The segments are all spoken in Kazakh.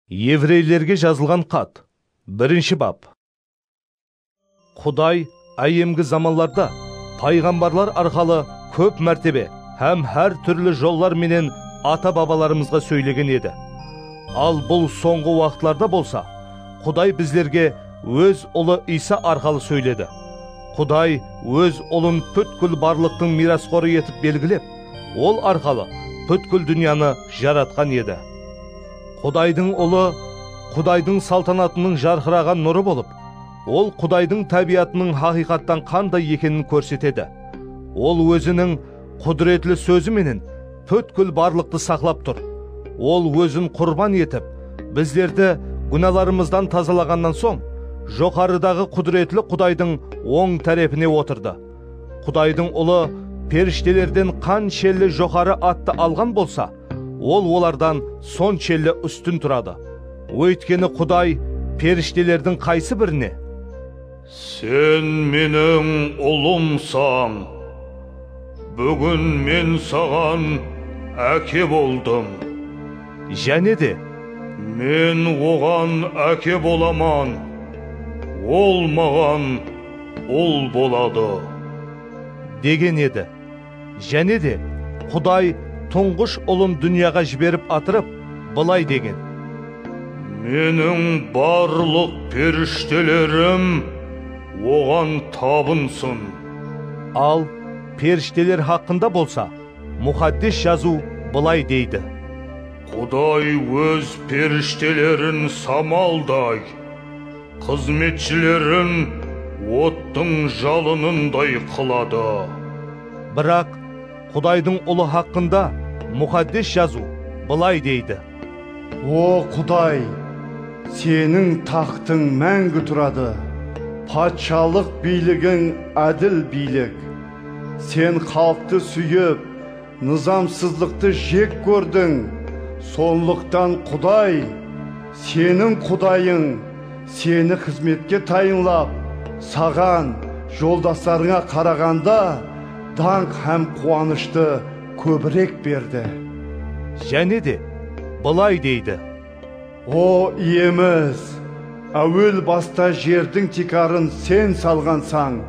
Еврейлерге жазылған қат. 1 бап. Құдай әйемгі заманларда пайғамбарлар арқалы көп мәртебе һәм әр түрлі жоллар менен ата-бабаларымызға сөйлеген еді. Ал бұл соңғы уақытларда болса, Құдай біздерге өз ұлы Иса арқалы сөйледі. Құдай өз ұлын бүткіл барлықтың мирасқоры етіп белгілеп, ол арқалы бүткіл дүнияны жаратқан еді. Құдайдың ұлы, Құдайдың салтанатының жарқыраған нұры болып, ол Құдайдың табиатының хақиқаттан қандай екенін көрсетеді. Ол өзінің құдіретлі сөзі менен бүткіл барлықты сақлап тұр. Ол өзін құрбан етіп, біздерді күнәларымыздан тазалағаннан соң, жоғарыдағы құдіретлі Құдайдың оң тарапіне отырды. Құдайдың ұлы періштелерден қаншелі жоғары атты алған болса, ол олардан соншелі үстін тұрады. Өйткені Құдай періштелердің қайсы біріне: «Сен менің ұлымсың, бүгін мен саған әке болдым. Және де, мен оған әке боламан, ол маған ұл болады» деген еді. Және де, Құдай тұңғыш ұлын дүнияға жіберіп атырып, былай деген: «Менің барлық періштелерім оған табынсын». Ал періштелер хақында болса, мұқаддес жазу былай дейді: «Құдай өз періштелерін самалдай, қызметшілерін оттың жалынындай қылады». Бірақ Құдайдың ұлы хақында мұқаддес жазу былай дейді: «О Құдай, сенің тақтың мәңгі тұрады, патшалық билігің әділ билік. Сен халықты сүйіп, нызамсыздықты жек көрдің. Сондықтан Құдай, сенің Құдайың, сені қызметке тайынлап, саған жолдастарыңа қарағанда даңқ һәм қуанышты көбірек берді». Және де, былай дейді: «О иеміз, әуел баста жердің тикарын сен салғансаң,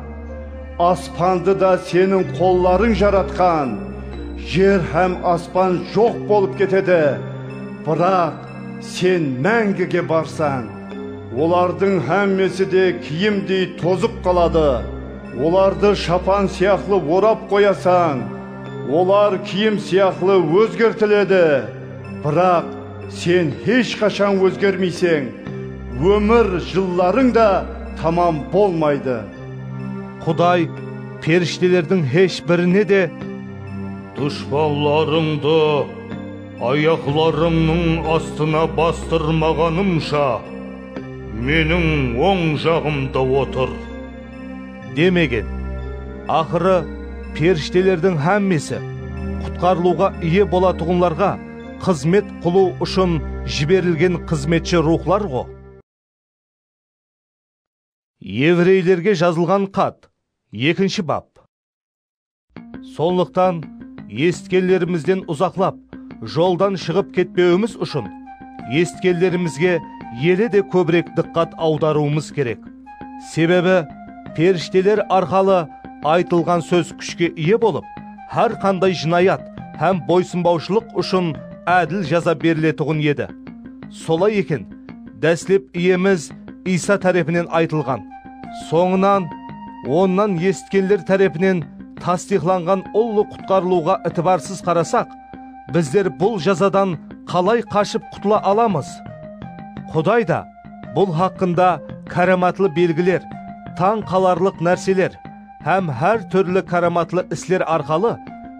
аспанды да сенің қолларың жаратқан. Жер һәм аспан жоқ болып кетеді, бірақ сен мәңгіге барсаң. Олардың әммесі де киімдей тозып қалады. Оларды шапан сияқлы орап қоясаң, олар киім сияқлы өзгертіледі. Бірақ сен ешқашан өзгермейсің, өмір жылларың да тамам болмайды». Құдай періштелердің ешбіріне де: «Дұшпанларыңды аяқларымның астына бастырмағанымша, менің оң жағымда отыр» демеген. Ақыры періштелердің әммесі құтқарылуға ие болатұғынларға қызмет қылу үшін жіберілген қызметші рухлар ғо. Еврейлерге жазылған қат. 2 бап. Сондықтан естіскендерімізден ұзақлап, жолдан шығып кетпеуіміз үшін естіскендерімізге елі де көбірек диққат аударуымыз керек. Себебі періштелер арқалы айтылған сөз күшке ие болып, әр қандай жинаят һәм бойсынбаушылық үшін әділ жаза берілетұғын еді. Солай екен, дәслеп иеміз Иса тарапынан айтылған. Соңынан, оннан естіскендер тарапынан тастиқланған ұлы құтқарылуға ітібарсыз қарасақ, біздер бұл жазадан қалай қашып құтыла аламыз? Құдай да бұл хақында караматлы белгілер, таң қаларлық нәрселер һәм әр түрлі караматлы іслер арқалы,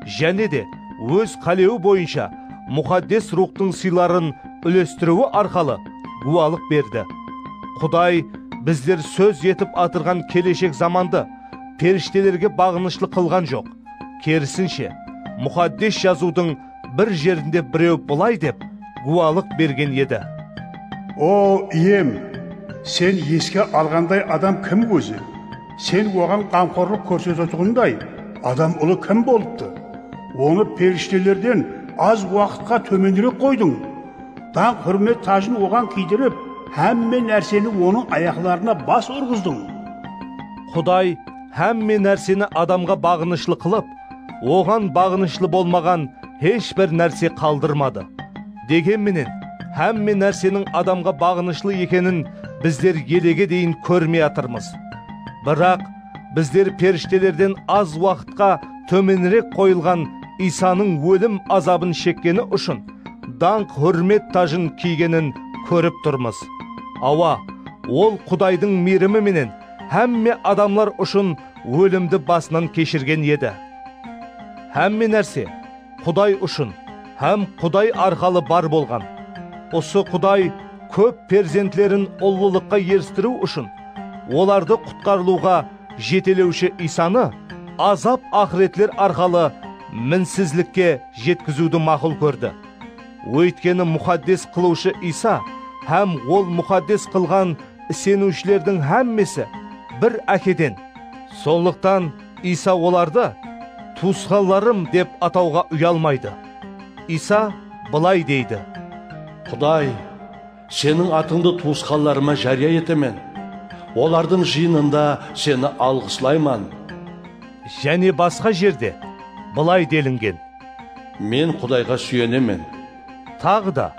және де өз қалеуі бойынша мұқаддес рухтың сыйларын үлестіруі арқалы гуалық берді. Құдай біздер сөз етіп атырған келешек заманды періштелерге бағынышлы қылған жоқ. Керісінше, мұқаддес жазудың бір жерінде біреу былай деп гуалық берген еді: «О ием, сен еске алғандай адам кім өзі? Сен оған қамқорлық көрсететұғындай адам ұлы кім болыпты? Оны періштелерден аз уақытқа төменірек қойдың. Dаңқ hürmet тажын оған кийдіріп, әмме нәрсені оның аяқларына бас ұрғыздың. Құдай әмме нәрсені адамға бағынышлы қылып, оған бағынышлы болмаған ешбір нәрсе қалдырмады. Дегенменен, әмме нәрсенің адамға бағынышлы екенін біздер елеге дейін көрмей атырмыз. Бірақ біздер періштелерден аз уақытқа төменірек қойылған Исаның өлім азабын шеккені үшін даңқ hürmet тажын кигенін көріп тұрмыз. Ауа, ол Құдайдың мейірімі менен әмме адамлар үшін өлімді басынан кешірген еді. Әмме нәрсе Құдай үшін, һәм Құдай арқалы бар болған. Осы Құдай көп перзентлерін ұлылыққа ерістіру үшін, оларды құтқарылуға жетелеуші Исаны азап ақыретлер арқалы мінсізлікке жеткізуді мақұл көрді. Өйткені мұқаддес қылушы Иса һәм ол мұқаддес қылған сенушілердің әммесі бір әкеден. Сондықтан Иса оларды туысқандарым деп атауға ұялмайды. Иса былай дейді: Құдай, сенің атыңды туысқандарыма жария етемен. Олардың жиынында сені алғыслайман. Және басқа жерде былай делінген: Мен Құдайға сүйенемен. Тағы да: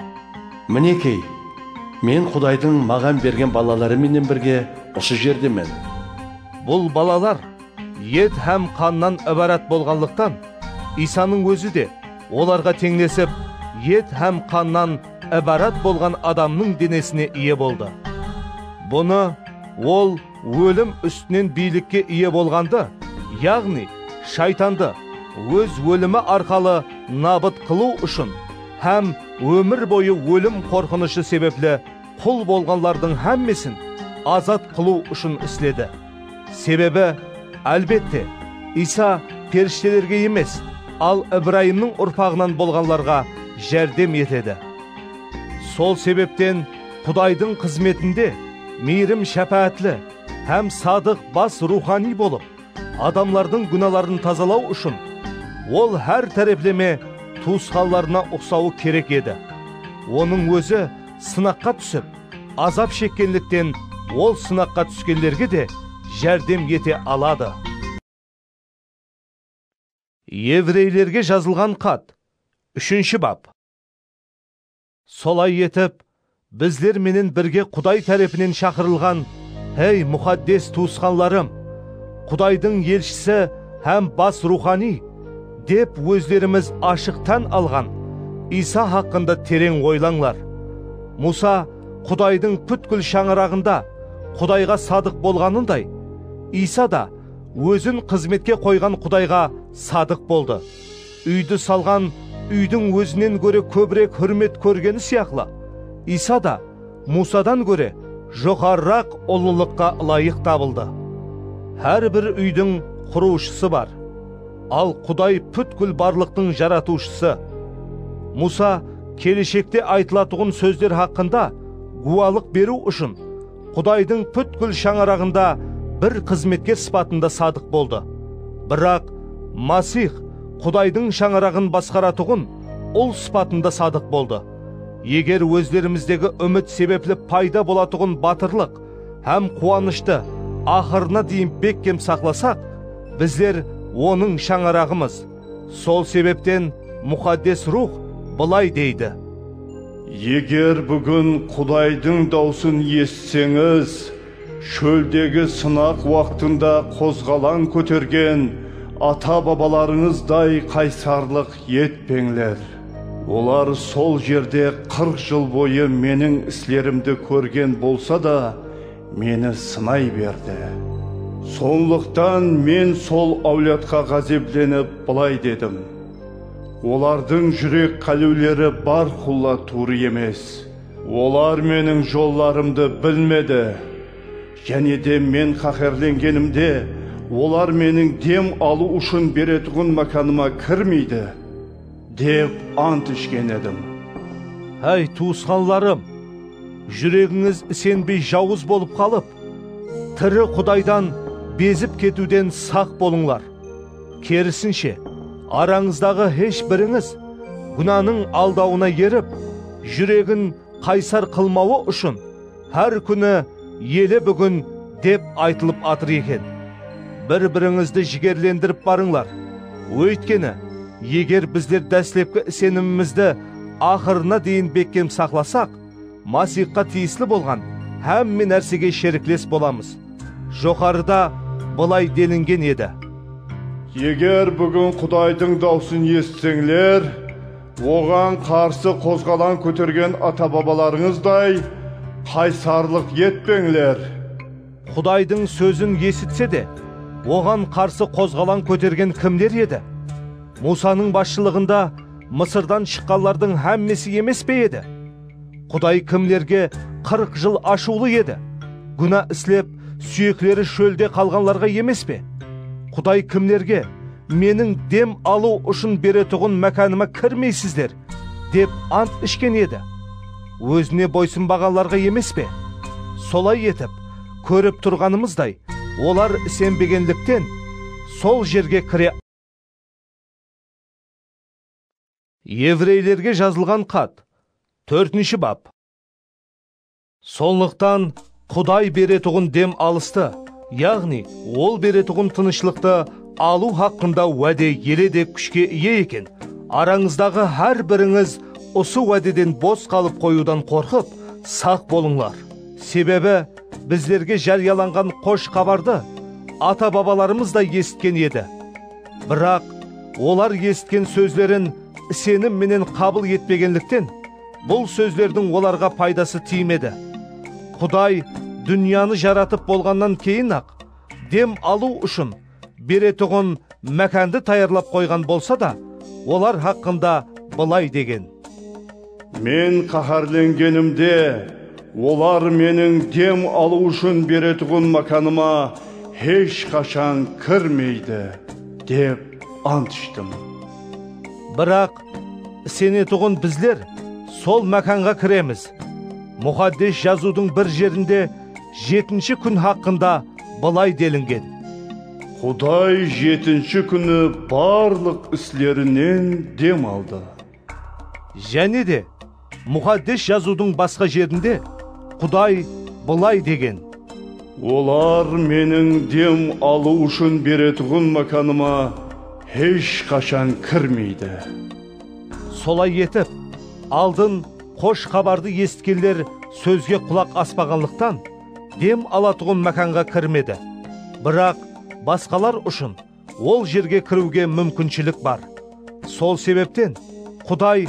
Мінекей, мен Құдайдың маған берген балаларыменен бірге осы жердемен. Бұл балалар ет һәм қаннан ібарат болғанлықтан, Исаның өзі де оларға теңдесіп, ет һәм қаннан ібарат болған адамның денесіне ие болды. Бұны ол өлім үстінен билікке ие болғанды, яғни шайтанды өз өлімі арқалы набыт қылу үшін һәм өмір бойы өлім қорқынышы себеплі құл болғанлардың әммесін азат қылу үшін істеді. Себебі, әлбетте, Иса періштелерге емес, ал Ибраимның ұрпағынан болғанларға жәрдем етеді. Сол себептен Құдайдың қызметінде мейірім шапаатлі һәм садық бас рухани болып, адамлардың күнәларын тазалау үшін ол әр тәреплеме туысқандарына ұқсауы керек еді. Оның өзі сынаққа түсіп, азап шеккенліктен ол сынаққа түскендерге де жәрдем ете алады. Еврейлерге жазылған хат, 3 бап. Солай етіп, біздер менен бірге Құдай тарапынан шақырылған, ей мұқаддес туысқандарым, Құдайдың елшісі һәм бас рухани деп өздеріміз ашықтан алған Иса хақында терең ойлаңлар. Муса Құдайдың бүткіл шаңырағында Құдайға садық болғанындай, Иса да өзін қызметке қойған Құдайға садық болды. Үйді салған үйдің өзінен көре көбірек hürmet көргені сияқлы, Иса да Мусадан көре жоғарырақ ұлылыққа лайық табылды. Әрбір үйдің құрушысы бар, ал Құдай бүткіл барлықтың жаратушысы. Муса келешекте айтылатұғын сөздер хақында гуалық беру үшін Құдайдың бүткіл шаңырағында бір қызметкер сипатында садық болды. Бірақ Масих Құдайдың шаңырағын басқаратұғын ол сипатында садық болды. Егер өздеріміздегі үміт себеплі пайда болатұғын батырлық һәм қуанышты ақырына дейін беккем сақласақ, біздер оның шаңырағымыз. Сол себептен мұқаддес рух былай дейді: Егер бүгін Құдайдың даусын естісеңіз, шөлдегі сынақ уақытында қозғалаң көтерген ата-бабаларыңыздай қайсарлық етпеңлер. Олар сол жерде 40 жыл бойы менің іслерімді көрген болса да, мені сынай берді. Сондықтан мен сол әулетқа ғазепленіп былай дедім: олардың жүрек қалеулері бар құлла туры емес. Олар менің жолларымды білмеді. Және де мен қақерленгенімде, олар менің дем алу үшін беретұғын маканыма кірмейді деп ант ішкен едім. Әй туысқанларым, жүрегіңіз сенбей жауыз болып қалып, тірі Құдайдан безіп кетуден сақ болыңлар. Керісінше, араңыздағы еш біріңіз күнәнің алдауына еріп, жүрегін қайсар қылмауы үшін әр күні елі бүгін деп айтылып атыр екен. Бір-біріңізді жігерлендіріп барыңлар. Өйткені, егер біздер дәслепкі сенімімізді ақырына дейін бекем сақласақ, Масихқа тиесілі болған әмме нәрсеге шеріклес боламыз. Жоғарыда былай делінген еді: Егер бүгін Құдайдың даусын естісеңлер, оған қарсы қозғалан көтерген ата-бабаларыңыздай қайсарлық етпеңлер. Құдайдың сөзін есітсе де, оған қарсы қозғалан көтерген кімдер еді? Мусаның басшылығында Мысырдан шыққанлардың әммесі емес пе еді? Құдай кімлерге 40 жыл ашулы еді? Күнә іслеп, сүйеклері шөлде қалғанларға емес пе? Құдай кімлерге менің дем алу үшін беретұғын мәканыма кірмейсіздер деп ант ішкен еді? Өзіне бойсынбағанларға емес пе? Солай етіп, көріп тұрғанымыздай, олар сенбегендіктен сол жерге кіре. Еврейлерге жазылған хат, 4-ші бап. Сондықтан Құдай беретұғын дем алысты, яғни ол беретұғын тынышлықты алу хақында уәде еледе күшке ие екен. Араңыздағы әр біріңіз осы уәдеден бос қалып қоюдан қорқып, сақ болыңлар. Себебі біздерге жарияланған қош хабарды ата-бабаларымыз да есткен еді. Бірақ олар есткен сөздерін сенім менен қабыл етпегенліктен, бұл сөздердің оларға пайдасы тимеді. Құдай дүнияны жаратып болғаннан кейін-ақ дем алу үшін беретұғын мәканды таярлап қойған болса да, олар хақында былай деген: Мен қаһарленгенімде, олар менің дем алу үшін беретұғын маканыма еш қашан кірмейді деп ант іштім. Бірақ сенетұғын біздер сол мәканға кіреміз. Мұқаддес жазудың бір жерінде 7-ші күн хақында былай делінген: Құдай 7-ші күні барлық іслерінен дем алды. Және де Мұқаддес жазудың басқа жерінде Құдай былай деген: Олар менің дем алу үшін беретұғын маканыма еш қашан кірмейді. Солай етіп, алдын қош хабарды есіткендер сөзге құлақ аспағанлықтан дем алатұғын мәканға кірмеді. Бірақ басқалар үшін ол жерге кіруге мүмкіншілік бар. Сол себептен Құдай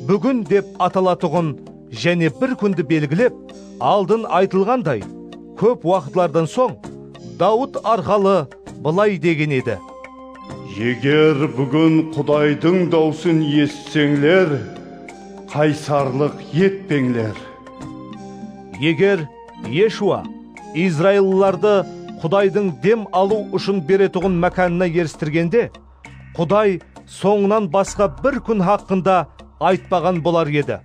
бүгін деп аталатұғын және бір күнді белгілеп, алдын айтылғандай, көп уақытлардан соң Дауыт арқалы былай деген еді: Егер бүгін Құдайдың даусын естісеңлер, қайсарлық етпеңлер. Егер Иешуа Израилыларды Құдайдың дем алу үшін беретұғын мәканына ерістіргенде, Құдай соңынан басқа бір күн хақында айтпаған болар еді.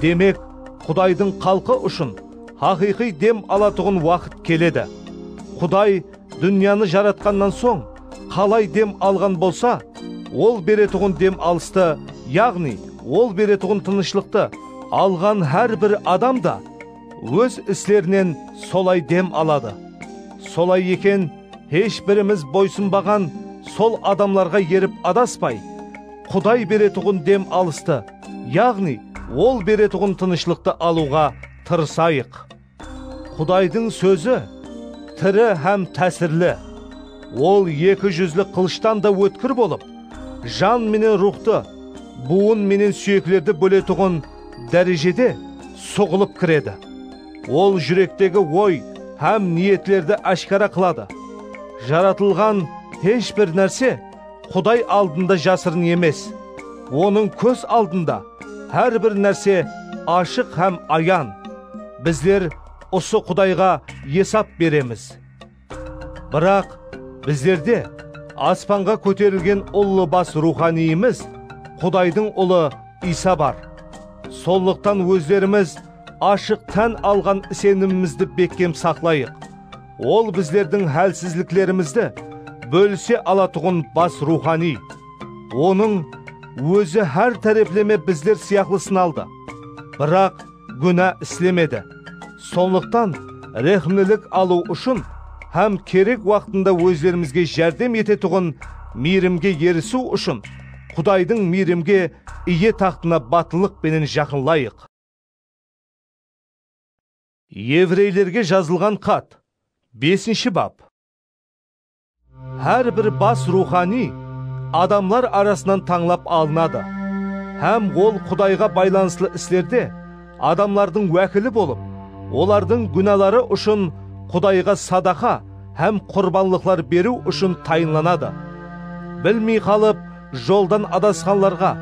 Демек, Құдайдың халқы үшін хақиқи дем алатұғын уақыт келеді. Құдай дүнияны жаратқаннан соң қалай дем алған болса, ол беретұғын дем алысты, яғни ол беретұғын тынышлықты алған әр бір адам да өз іслерінен солай дем алады. Солай екен, еш біріміз бойсынбаған сол адамларға еріп адаспай, Құдай беретұғын дем алысты, яғни ол беретұғын тынышлықты алуға тырысайық. Құдайдың сөзі тірі һәм тәсірлі. Ол 200-лі қылыштан да өткір болып, жан менен рухты, буын менен сүйеклерді бөлетұғын дәрежеде соғылып кіреді. Ол жүректегі ой һәм ниетлерді ашқара қылады. Жаратылған ешбір нәрсе Құдай алдында жасырын емес. Оның көз алдында әр бір нәрсе ашық һәм аян. Біздер осы Құдайға есап береміз. Бірақ біздерде аспанға көтерілген ұлы бас руханиіміз, Құдайдың ұлы Иса бар. Сондықтан өздеріміз ашық тән алған сенімімізді бекем сақлайық. Ол біздердің хәлсізліктерімізді бөлісе алатұғын бас рухани. Оның өзі әр тәреплеме біздер сияқлысын алды. Biroq günah islemedi. So'nliqdan rehmlilik alу uchun ham kerak vaqtında o'zlarimizga yordam etadigan mirimga yerisu uchun Xudayning mirimga iyi taxtına batılıq bilen yaqinlayıq. Yevreylerge yazılgan kat 5. bab. Her bir bas ruhani adamlar arasından tanlap alınadı. Hem ol Xudayga baylanıslı islerde adamlardın vekili bolup, olardın günahları üçün Xudayga sadaka hem kurbanlıklar beri üçün tayinlanadı. Bilmey kalıp joldan adaskanlarga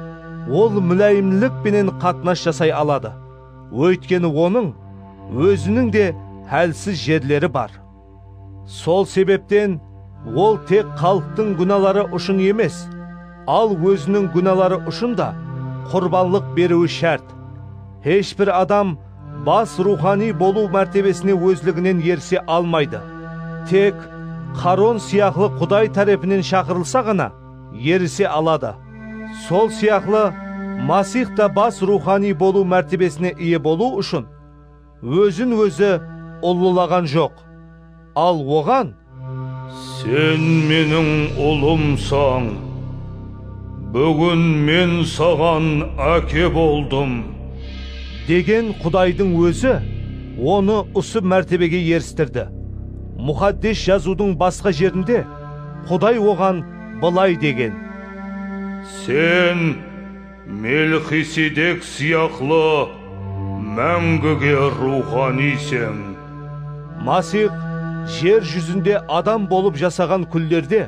ol mülayimlik bilen katnaş jasay aladı. Öйткені onun özünün de halsiz yerleri var. Sol sebepten ol tek halktın günahları üçün emez, al özünün günahları üçün da kurbanlık beruü şart. Hiçbir adam bas ruhani bolu mertebesini özlüğünden yerse almaydı. Tek Karon siyahlı Xuday tarafından şakırılsa gına yerisi aladı. Sol siyahlı Masih da bas ruhani bolu mertebesine iyi bolu üçün özün özü ullulagan жоқ. Al oğan Sen mening ulumsan, bugün men sağan ake boldum деген Xudayдың өзі оны осы мәртебеге ерістірді. Muqaddes жазудың басқа жерінде Xuday оған былай деген: Sen Melxisedek siyaqlı мәңгіге ruhanisen. Masih жер жүзінде адам болып жасаған күлдерде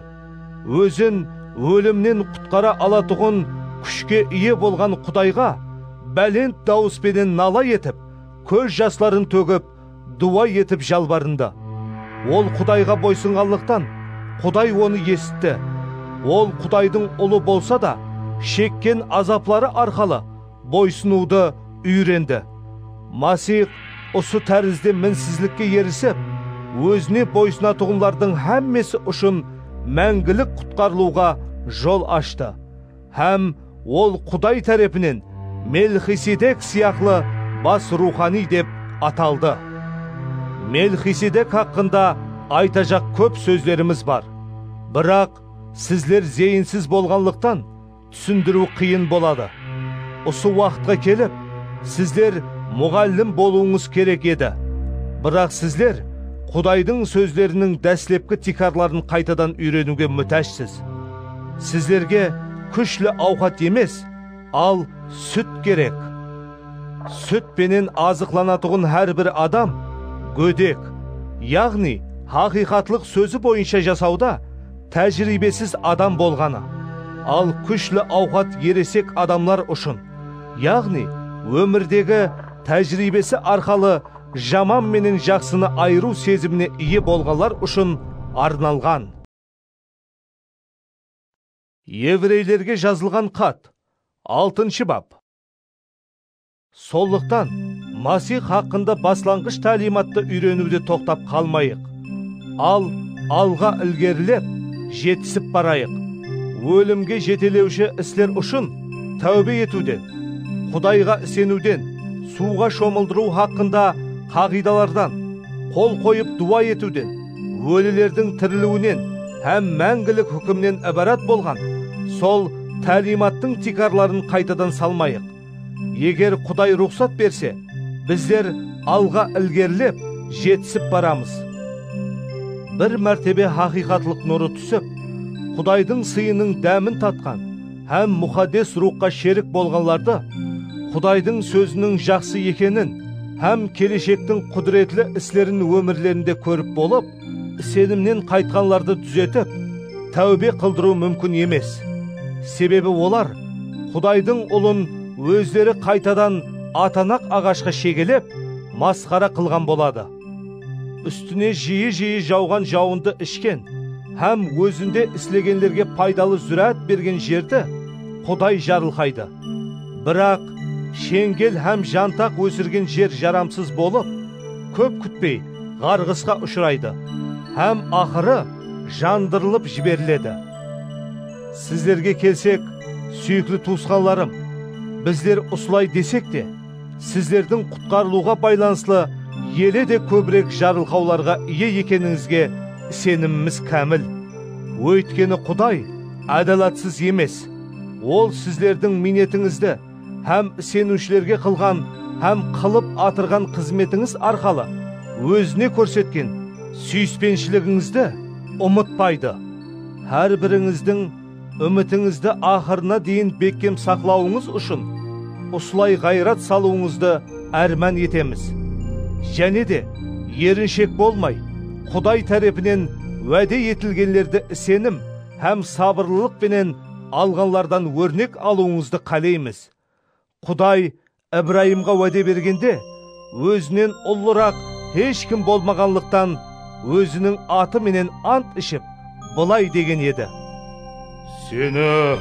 өзін өлімнен құтқара алатұғын күшке ие болған Xudayға бәлент дауыспенен нала етіп, көз жасларын төгіп, дуа етіп жалбарынды. Ол Xudayға бойсынғанлықтан Xuday оны есітті. Ол Xudayдың ұлы болса да, шеккен азаплары арқалы бойсынуды үйренді. Masih осы тәрізде мінсізлікке ерісіп, өзіне бойсынатығынлардың әммесі үшін мәңгілік құтқарылуға жол ашты. Һәм ол Xuday тарапынан Melxisedek сияқлы бас рухани деп аталды. Melxisedek haqqında айтажақ көп сөздеріміз бар. Бірақ сізлер зейінсіз болғанлықтан түсіндіру қиын болады. Осы уақытқа келіп, сізлер мұғалім болуыңыз керек еді. Бірақ сізлер Xudayдың сөздерінің дәслепкі тикарларын қайтадан үйренуге мүтәжсіз. Сізлерге күшлі ауқат емес, ал süt керек. Süt пенен азықланатығын әр бір адам gödek, яғни хақиқатлық сөзі бойынша жасауда тәжірибесіз адам болғаны. Ал күшлі ауқат ересек адамлар үшін, яғни өмірдегі тәжірибесі арқалы жаман менен жақсыны айыру сезіміне ие болғанлар үшін арналған. Еврейлерге жазылған хат 6. бап. Сондықтан Масих хақында баслангыч талиматты үйренуде тоқтап қалмайық. Ал алға ілгерілеп, жетісіп барайық. Өлімге жетелеуші іслер үшін тәубе етуден, Xudayға сенуден, суға шомылдыру хақында қағидалардан, қол қойып дуа етуден, өлілердің тірілуінен һәм мәңгілік хүкімнен ібарат болған сол тәлиматтың тикарларын қайтадан салмайық. Егер Xuday рұқсат берсе, біздер алға ілгерілеп, жетісіп барамыз. Бір мәртебе хақиқатлық нұры түсіп, Xudayдың сыйының дәмін татқан һәм мұқаддес рухқа шерік болғанларды Xudayдың сөзінің жақсы екенін һәм келешектің құдіретлі іслерін өмірлерінде көріп болып, сенімнен қайтқанларды түзетіп, тәубе қылдыру мүмкін емес. Себебі олар Xudayдың ұлын өздері қайтадан атанақ ағашқа шегелеп, масқара қылған болады. Үстіне жиі жауған жауынды ішкен һәм өзінде іслегенлерге пайдалы зүрәт берген жерді Xuday жарылқайды. Бірақ шеңгел һәм жантақ өсірген жер жарамсыз болып, көп күтпей қарғысқа ұшырайды һәм ақыры жандырылып жіберіледі. Сіздерге келсек, сүйіклі туысқанларым, біздер осылай десек те, сіздердің құтқарылуға байланысты еле де көбірек жарылқауларға ие екеніңізге сеніміміз кәміл. Өйткені Құдай әдалатсыз емес. Ол сіздердің минетіңізді һәм сенушілерге қылған һәм қылып атырған қызметіңіз арқалы өзіне көрсеткен сүйіспеншілігіңізді ұмытпайды. Әр біріңіздің үмітіңізді ақырына дейін бекем сақлауыңыз үшін осылай ғайрат салуыңызды әрман етеміз. Және де еріншек болмай, Құдай тарапынан уәде етілгендерді сенім һәм сабырлылықпенен алғанлардан өрнек алуыңызды қалаймыз. Құдай Ибраимға уәде бергенде, өзінен ұлырақ ешкім болмағанлықтан өзінің аты менен ант ішіп, былай деген еді: Сені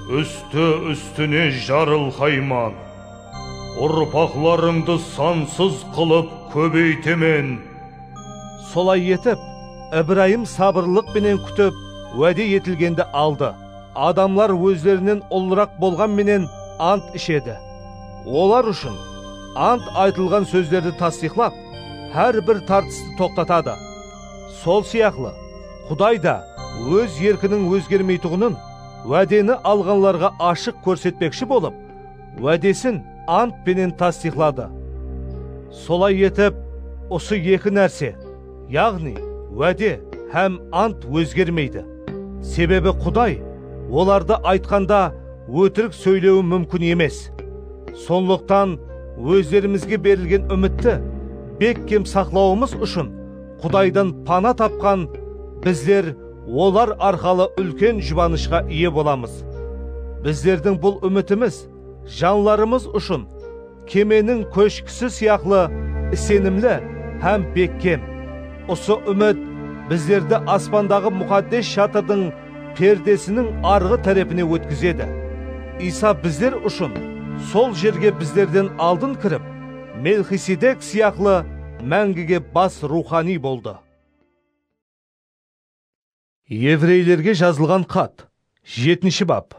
үсті-үстіне жарылқайман, ұрпақларыңды сансыз қылып көбейтемен. Солай етіп, Ибраим сабырлықпенен күтіп, уәде етілгенді алды. Адамлар өздерінен ұлырақ болған менен ант ішеді. Олар үшін ант айтылған сөздерді тасдиқлап, әр бір тартысты тоқтатады. Сол сияқлы, Құдай да өз еркінің өзгермейтұғынын уәдені алғанларға ашық көрсетпекші болып, уәдесін ант пенен тасдиқлады. Солай етіп, осы екі нәрсе, яғни уәде һәм ант өзгермейді. Себебі Құдай оларды айтқанда өтірік сөйлеуі мүмкін емес. Сондықтан өздерімізге берілген үмітті бекем сақлауымыз үшін Құдайдан пана тапқан біздер олар арқалы үлкен жұбанышқа ие боламыз. Біздердің бұл үмітіміз жанларымыз үшін кеменің көшкісі сияқлы сенімлі һәм бекем. Осы үміт біздерді аспандағы мұқаддес шатырдың пердесінің арғы тарапіне өткізеді. Иса біздер үшін сол жерге біздерден алдын кіріп, Мелхиседек сияқлы мәңгіге бас рухани болды. Еврейлерге жазылған хат, 7-ші бап.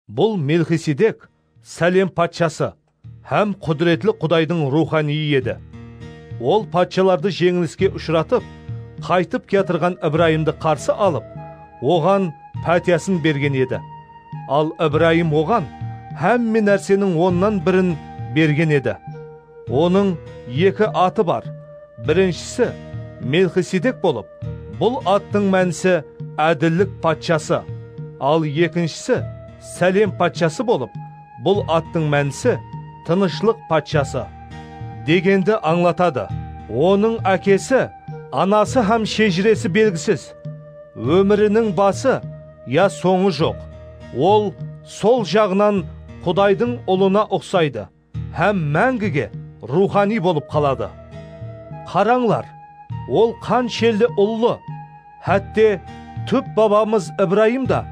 Бұл Мелхиседек Сәлем патшасы һәм құдіретлі Құдайдың руханийі еді. Ол патшаларды жеңіліске ұшыратып, қайтып кетірген Ибраимді қарсы алып, оған пәтиясын берген еді. Ал Ибраим оған һәмме нәрсенің оннан бірін берген еді. Оның екі аты бар. Біріншісі Мелхиседек болып, бұл аттың мәнісі әділдік патшасы. Ал екіншісі Сәлем патшасы болып, бұл аттың мәнісі тынышлық патшасы дегенді аңлатады. Оның әкесі, анасы һәм шежіресі белгісіз. Өмірінің басы я соңы жоқ. Ол сол жағынан Құдайдың ұлына ұқсайды һәм мәңгіге рухани болып қалады. Қараңлар, ол қаншелді ұлы, хәтте түп бабамыз Ибраим да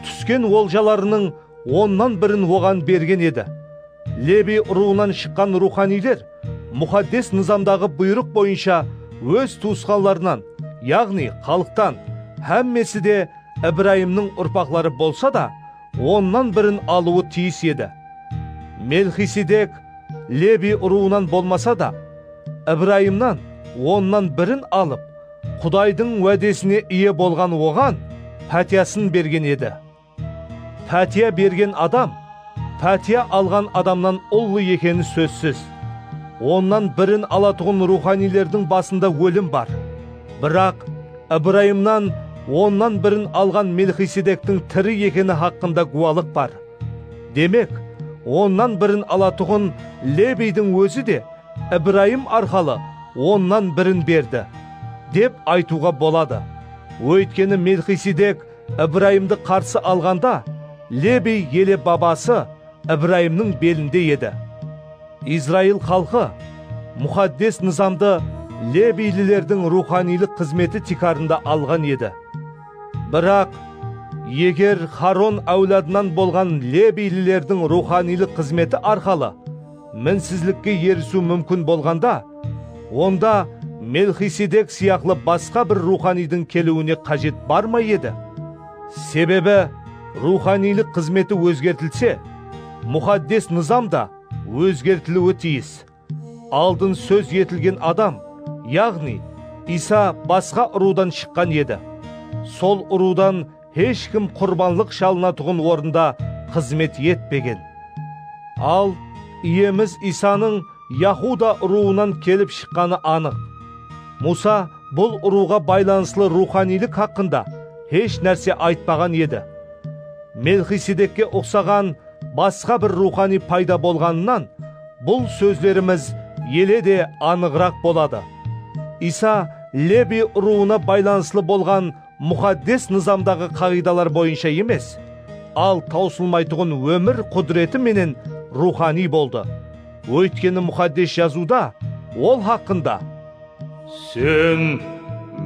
түскен олжаларының оннан бірін оған берген еді. Леби руынан шыққан руханилер мұқаддес низамдағы бұйрық бойынша өз туысқанларынан, яғни халықтан, һәммесі де Ибраимның ұрпақлары болса да, оннан бірін алуы тиіс еді. Мелхиседек Леби руынан болмаса да, Ибраимнан оннан бірін алып, Құдайдың уәдесіне ие болған оған пәтиясын берген еді. Пәтия берген адам, пәтия алған адамнан ұлы екені сөзсіз. Оннан бірін алатұғын руханилердің басында өлім бар. Бірақ Ибраимнан оннан бірін алған Мелхиседектің тірі екені хақында гуалық бар. Демек, оннан бірін алатұғын Лебидің өзі де Ибраим арқалы оннан бірін берді, деп айтуға болады. Өйткені Мелхиседек Ибраимді қарсы алғанда, Леби еле бабасы Ибраимның белінде еді. Израил халқы мұқаддес низамды Лебилілердің руханилік қызметі тикарында алған еді. Бірақ, егер Харон әуладынан болған Лебилілердің руханилік қызметі арқалы мінсізлікке ерісу мүмкін болғанда, онда Мелхиседек сияқлы басқа бір руханидың келуіне қажет бар ма еді? Себебі руханилік қызметі өзгертілсе, мұқаддес низам да өзгертілуі тиіс. Алдын сөз етілген адам, яғни Иса басқа ұрудан шыққан еді. Сол ұрудан ешкім құрбанлық шалынатұғын орында қызмет етпеген. Ал иеміз Исаның Яхуда ұруынан келіп шыққаны анық. Муса бұл ұруға байланыслы руханилік хақында еш нәрсе айтпаған еді. Мелхиседекке ұқсаған басқа бір рухани пайда болғанынан бұл сөздеріміз еле де анығырақ болады. Иса Леби ұруына байланыслы болған мұқаддес низамдағы қағидалар бойынша емес, ал таусылмайтұғын өмір құдіреті менен рухани болды. Өйткені мұқаддес жазуда ол хақында: Сен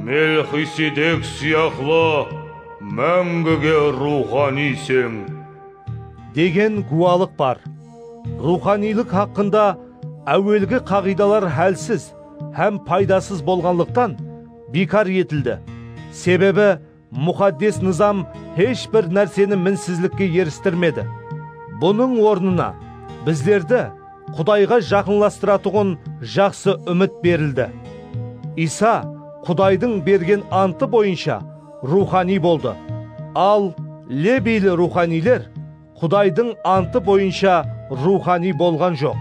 Мелхиседек сияқлы мәңгіге руханисің деген гуалық бар. Руханилік хақында әуелгі қағидалар әлсіз һәм пайдасыз болғанлықтан бекар етілді. Себебі мұқаддес низам ешбір нәрсені мінсізлікке ерістірмеді. Бұның орнына біздерді Құдайға жақынластыратұғын жақсы үміт берілді. Иса Құдайдың берген анты бойынша рухани болды. Ал лебейлі руханилер Құдайдың анты бойынша рухани болған жоқ.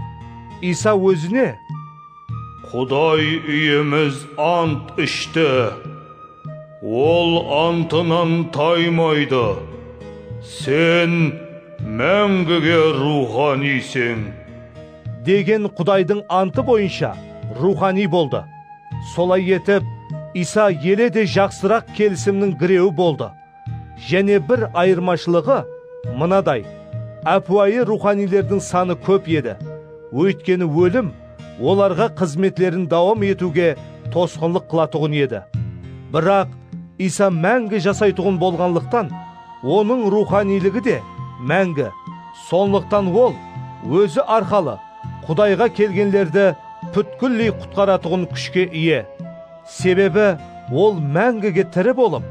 Иса өзіне: Құдай иеміз ант ішті. Ол антынан таймайды. Сен мәңгіге руханисің деген Құдайдың анты бойынша рухани болды. Солай етіп, Иса еле де жақсырақ келісімнің гіреуі болды. Және бір айырмашылығы мынадай: әпуайы руханилердің саны көп еді. Өйткені өлім оларға қызметлерін давам етуге тосқынлық қылатұғын еді. Бірақ Иса мәңгі жасайтұғын болғанлықтан, оның руханилігі де мәңгі. Сонлықтан ол өзі арқалы Құдайға келгенлерді бүткіллей құтқаратұғын күшке ие. Себебі ол мәңгіге тірі болып,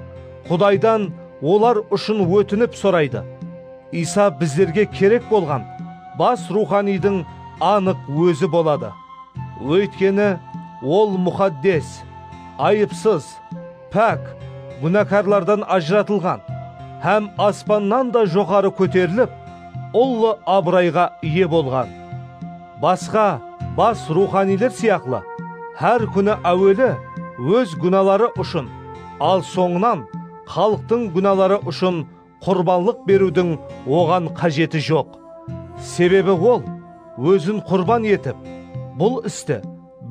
Құдайдан олар үшін өтініп сұрайды. Иса біздерге керек болған бас руханидың анық өзі болады. Өйткені ол мұқаддес, айыпсыз, пәк, күнәкарлардан ажыратылған, һәм аспаннан да жоғары көтеріліп, ұлы абырайға ие болған. Басқа бас руханилер сияқлы әр күні әуелі өз күналары үшін, ал соңынан халықтың күналары үшін құрбанлық берудің оған қажеті жоқ. Себебі ол өзін құрбан етіп, бұл істі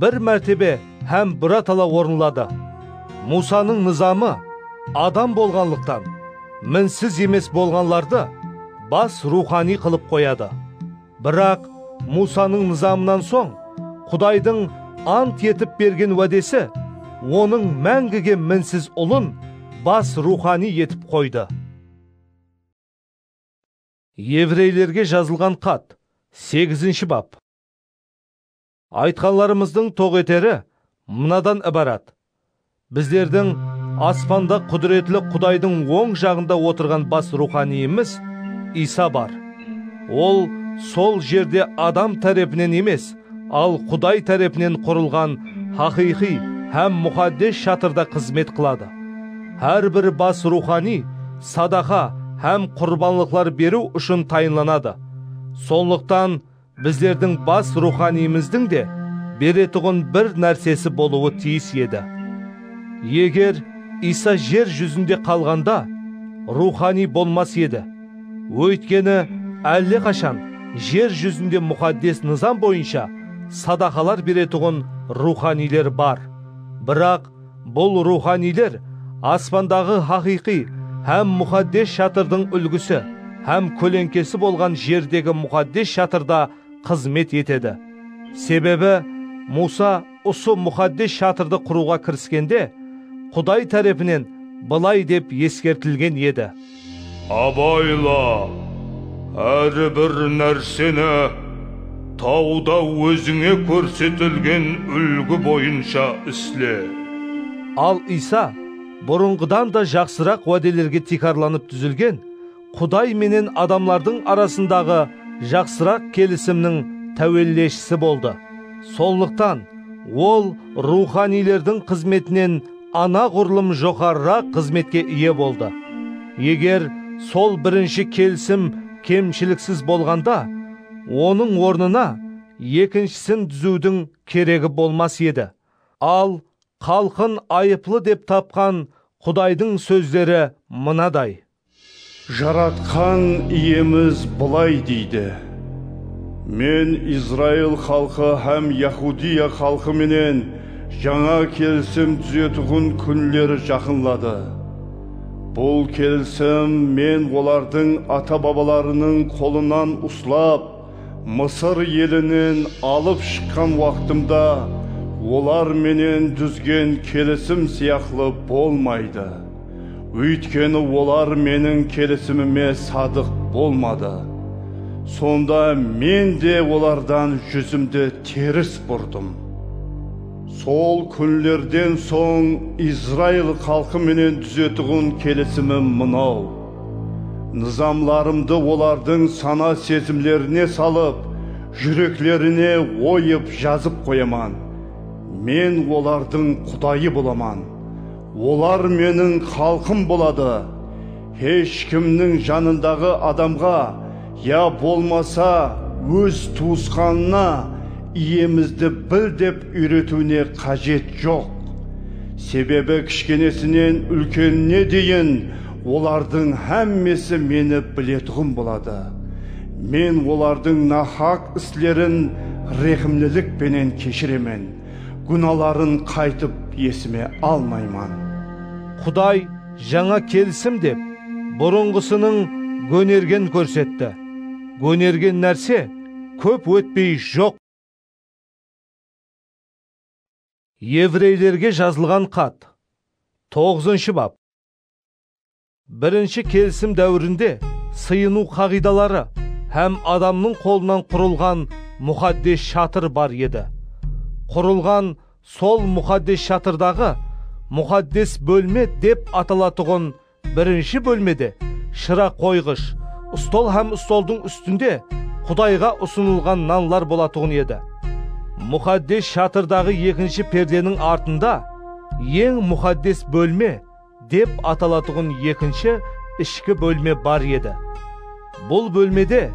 бір мәртебе һәм біратала орынлады. Мусаның низамы адам болғанлықтан, мінсіз емес болғанларды бас рухани қылып қояды. Бірақ Мусаның низамынан соң Құдайдың ант етіп берген уәдесі оның мәңгіге мінсіз ұлын бас рухани етіп қойды. Еврейлерге жазылған хат, 8 бап. Айтқанларымыздың тоғетері мынадан ібарат: біздердің аспанда құдіретлі Құдайдың оң жағында отырған бас руханиіміз Иса бар. Ол сол жерде адам тарапынан емес, ал Құдай тарапынан құрылған хақиқи һәм мұқаддес шатырда қызмет қылады. Әрбір бас рухани садақа һәм құрбанлықлар беру үшін тайынланады. Сондықтан біздердің бас руханиіміздің де беретұғын бір нәрсесі болуы тиіс еді. Егер Иса жер жүзінде қалғанда рухани болмас еді. Өйткені әлі қашан жер жүзінде мұқаддес низам бойынша садақалар беретұғын руханилер бар. Бірақ бұл руханилер аспандағы хақиқи һәм мұқаддес шатырдың үлгісі һәм көлеңкесі болған жердегі мұқаддес шатырда қызмет етеді. Себебі Муса осы мұқаддес шатырды құруға кіріскенде Құдай тарапынан былай деп ескертілген еді: Абайла, әрбір нәрсені тауда өзіңе көрсетілген үлгі бойынша істе. Ал Иса бұрынғыдан да жақсырақ уәделерге текарланып түзілген Құдай менен адамлардың арасындағы жақсырақ келісімнің тәуелдешісі болды. Сондықтан ол руханилердің қызметінен анағұрлым жоғарырақ қызметке ие болды. Егер сол бірінші келісім кемшіліксіз болғанда, оның орнына екіншісін түзудің керегі болмас еді. Ал халқын айыплы деп тапқан Құдайдың сөздері мынадай: Жаратқан иеміз бұлай дейді: Мен Израил халқы һәм Яхудия халқы менен жаңа келісім түзетуғын күнлері жақынлады. Бұл келісім мен олардың ата-бабаларының қолынан ұслап, Мысыр елінен алып шыққан уақытымда олар менен дүзген келісім сияқлы болмайды. Өйткені олар менің келісіміме садық болмады. Сонда мен де олардан жүзімді теріс бұрдым. Сол күнлерден соң Израил халқы менен түзетуғын келісімім мынау: Нызамларымды олардың сана сезімлеріне салып, жүректеріне ойып жазып қояман. Мен олардың Құдайы боламан. Олар менің халқым болады. Ешкімнің жанындағы адамға, я болмаса өз туысқанына иемізді біл деп үйретуіне қажет жоқ. Себебі кішкенесінен үлкеніне дейін олардың әммесі мені білетұғым болады. Мен олардың нахақ істерін рехімлілікпенен кешіремен, күналарын қайтып есіме алмайман. Құдай жаңа келісім деп бұрынғысының көнерген көрсетті. Көнерген нәрсе көп өтпей жоқ. Еврейлерге жазылған хат. 9 бап. Бірінші келісім дәуірінде сыйыну қағидалары һәм адамның қолынан құрылған мұқаддес шатыр бар еді. Құрылған сол мұқаддес шатырдағы мұқаддес бөлме деп аталатұғын бірінші бөлмеде шырақ қойғыш, стол һәм столдың үстінде Құдайға ұсынылған нанлар болатұғын еді. Мұқаддес шатырдағы екінші перденің артында ең мұқаддес бөлме деп аталатұғын екінші ішкі бөлме бар еді. Бұл бөлмеде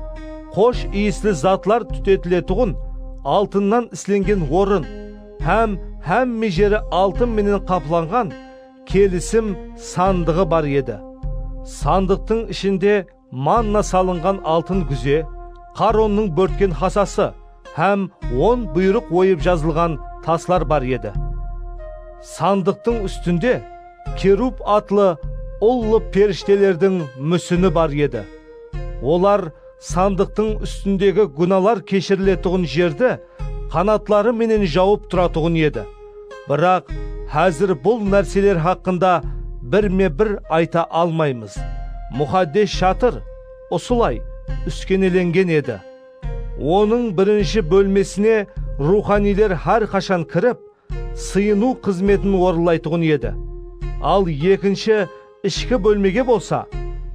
қош иіслі затлар түтетілетұғын алтыннан ісленген орын һәм межері алтын менен қапланған келісім сандығы бар еді. Сандықтың ішінде манна салынған алтын күзе, Қаронның бөрткен хасасы һәм 10 бұйрық ойып жазылған таслар бар еді. Сандықтың үстінде керуб атлы ұллы періштелердің мүсіні бар еді. Олар сандықтың үстіндегі күналар кешірілетұғын жерді қанатлары менен жауып тұратұғын еді. Бірақ әзір бұл нәрселер хақында бірме-бір айта алмаймыз. Мұқаддес шатыр осылай үскенеленген еді. Оның бірінші бөлмесіне руханилер har қашан кіріп, сыйыну қызметін орындайтұғын еді. Ал екінші ішкі бөлмеге болса,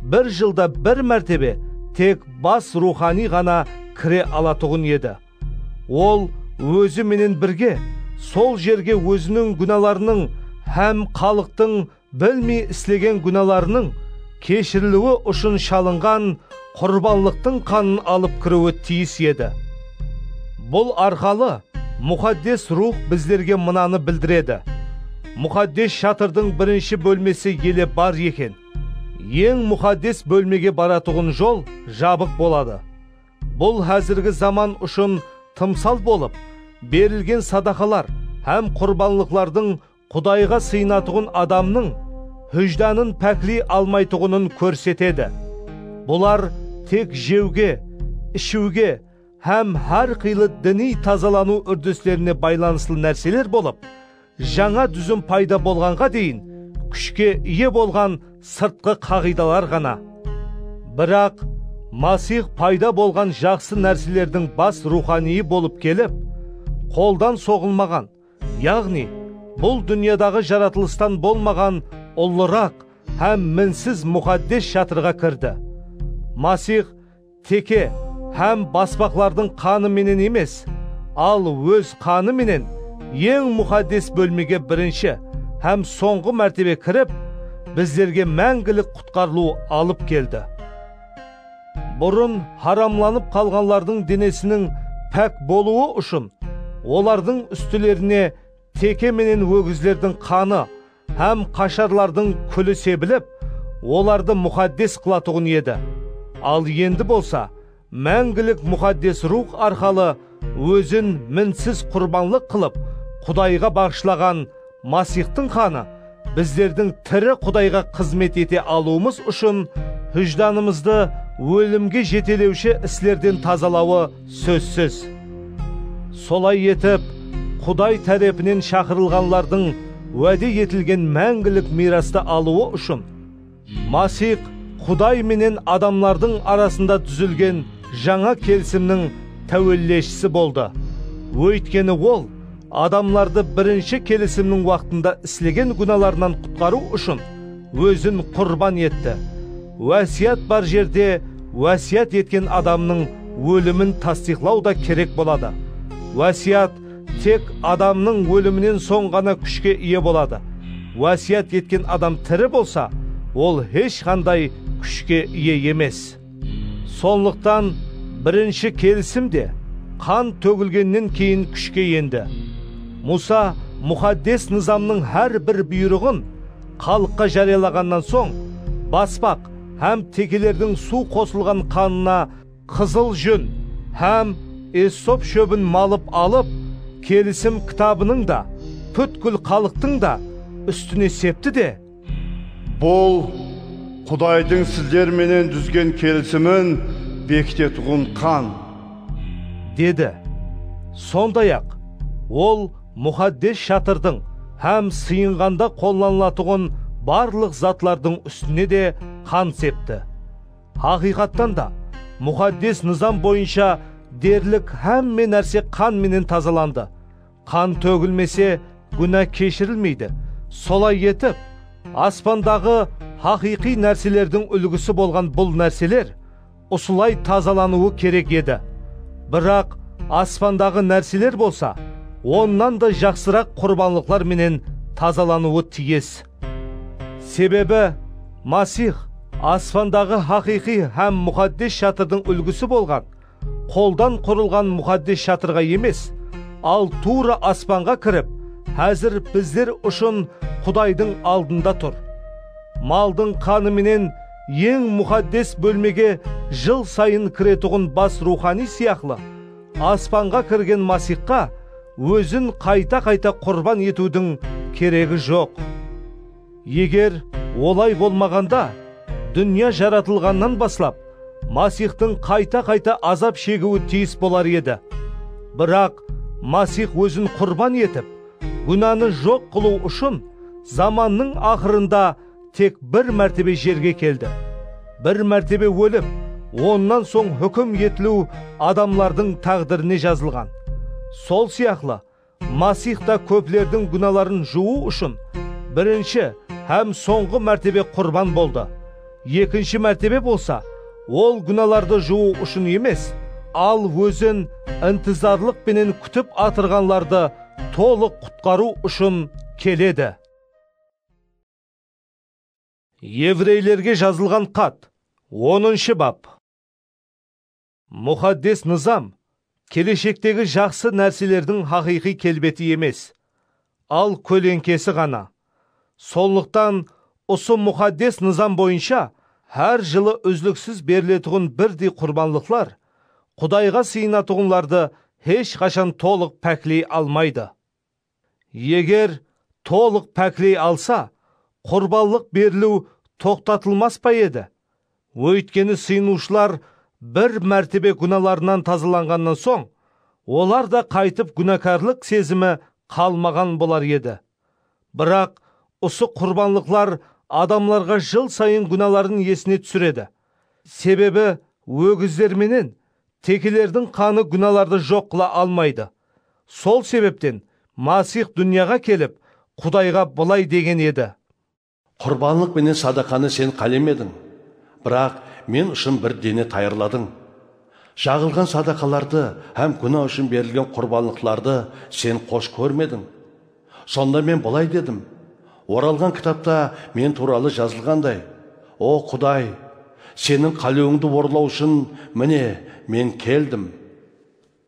бір жылда бір мәртебе тек бас рухани ғана кіре алатұғын еді. Ол өзі менен бірге сол жерге өзінің күналарының һәм халықтың білмей істеген күналарының кешірілуі үшін шалынған құрбанлықтың қанын алып кіруі тиіс еді. Бұл арқалы мұқаддес рух біздерге мынаны білдіреді: мұқаддес шатырдың бірінші бөлмесі еле бар екен. Ең мұқаддес бөлмеге баратұғын жол жабық болады. Бұл әзіргі заман үшін тымсал болып, берілген садақалар һәм құрбанлықлардың Құдайға сыйынатұғын адамның хүжданын пәкли алмайтұғынын көрсетеді. Бұлар тек жеуге, ішуге һәм har қилы діни тазалану үрдістеріне байланысты нәрселер болып, жаңа дүзім пайда болғанға дейін күшке ие болған сыртқы қағидалар ғана. Бірақ Масих пайда болған жақсы нәрселердің бас рухании болып келіп, қолдан соғылмаған, яғни бұл дүниядағы жаратылыстан болмаған ұлырақ һәм мінсіз мұқаддес шатырға кірді. Масих теке hem баспақлардың қаны менен емес, ал өз қаны менен ең мұқаддес бөлмеге бірінші hem соңғы мәртебе кіріп, біздерге мәңгілік құтқарылу алып келді. Бұрын харамланып қалғанлардың денесінің пәк болуы үшін, олардың үстілеріне теке менен өгізлердің қаны, hem қашарлардың күлі себіліп, оларды мұқаддес қылатығын еді. Ал енді болса, мәңгілік мұқаддес рух арқалы өзін мінсіз құрбанлық қылып, Құдайға бағышлаған Масихтың қаны біздердің тірі Құдайға қызмет ете алуымыз үшін хүжданымызды өлімге жетелеуші іслерден тазалауы сөзсіз. Солай етіп, Құдай тарапынан шақырылғанлардың уәде етілген мәңгілік мирасты алуы үшін Масих Құдай менен адамлардың арасында түзілген жаңа келісімнің тәуелдешісі болды. Өйткені ол адамларды бірінші келісімнің уақытында істеген күнәларынан құтқару үшін өзін құрбан етті. Уәсият бар жерде уәсият еткен адамның өлімін тасдиқлау да керек болады. Уәсият тек адамның өлімінен соң ғана күшке ие болады. Уәсият еткен адам тірі болса, ол ешқандай күшке ие емес. Сондықтан бірінші келісімде қан төгілгеннен кейін күшке енді. Мұса мұқаддес низамның әр бір бұйрығын халыққа жариялағаннан соң, баспақ hem текелердің су қосылған қанына қызыл жүн hem эссоп шөбін малып алып, келісім кітабының да, бүткіл халықтың да үстіне септі де, Бұл Құдайдың сіздерменен дүзген келісімін бекітетұғын қан, деді. Сондай-ақ, ол мұқаддес шатырдың hem сыйынғанда қолданылатұғын барлық затлардың үстіне де қан септі. Хақиқаттан да, мұқаддес низам бойынша дерлік әмме нәрсе қан менен тазаланды. Қан төгілмесе, күнә кешірілмейді. Солай етіп, аспандағы хақиқи нәрселердің үлгісі болған бұл нәрселер осылай тазалануы керек еді. Бірақ аспандағы нәрселер болса, оннан да жақсырақ құрбанлықлар менен тазалануы тиіс. Себебі Масих аспандағы хақиқи hem мұқаддес шатырдың үлгісі болған, қолдан құрылған мұқаддес шатырға емес, ал тура аспанға кіріп, әзір біздер үшін Құдайдың алдында тұр. Малдың қаны менен ең мұқаддес бөлмеге жыл сайын кіретұғын бас рухани сияқлы, аспанға кірген Масихқа өзін қайта-қайта құрбан етудің керегі жоқ. Егер олай болмағанда, дүния жаратылғаннан баслап, Масихтың қайта-қайта азап шегуі тиіс болар еді. Бірақ Масих өзін құрбан етіп, күнәні жоқ қылу үшін заманның ақырында тек бір мәртебе жерге келді. Бір мәртебе өліп, оннан соң хүкім етілу адамлардың тағдыріне жазылған. Сол сияқлы, Масих та көплердің күнәларын жуу үшін бірінші hem соңғы мәртебе құрбан болды. Екінші мәртебе болса, ол күнәларды жуу үшін емес, ал өзін інтизарлық пенен күтіп атырғанларды толық құтқару үшін келеді. Еврейлерге жазылған хат, 10 бап. Мұқаддес низам келешектегі жақсы нәрселердің хақиқи келбеті емес, ал көлеңкесі ғана. Сондықтан осы мұқаддес низам бойынша әр жылы үзліксіз берілетұғын бірдей құрбанлықлар Құдайға сыйынатұғынларды еш қашан толық пәклей алмайды. Егер толық пәклей алса, құрбанлық берілу тоқтатылмас па еді? Өйткені сыйынушылар бір мәртебе күнәларынан тазаланғаннан соң, олар да қайтып күнәкарлық сезімі қалмаған болар еді. Бірақ осы құрбанлықлар адамларға жыл сайын күнәларын есіне түсіреді. Себебі өгіздерменен текелердің қаны күнәларды жоқ қыла алмайды. Сол себептен Масих дүнияға келіп, Құдайға былай деген еді: Құрбанлық менен садақаны сен қалемедің, бірақ мен үшін бір дене тайырладың. Жағылған садақаларды һәм күнә үшін берілген құрбанлықларды сен қош көрмедің. Сонда мен бұлай дедім: оралған кітапта мен туралы жазылғандай: о Құдай, сенің қалауыңды орындау үшін міне мен келдім.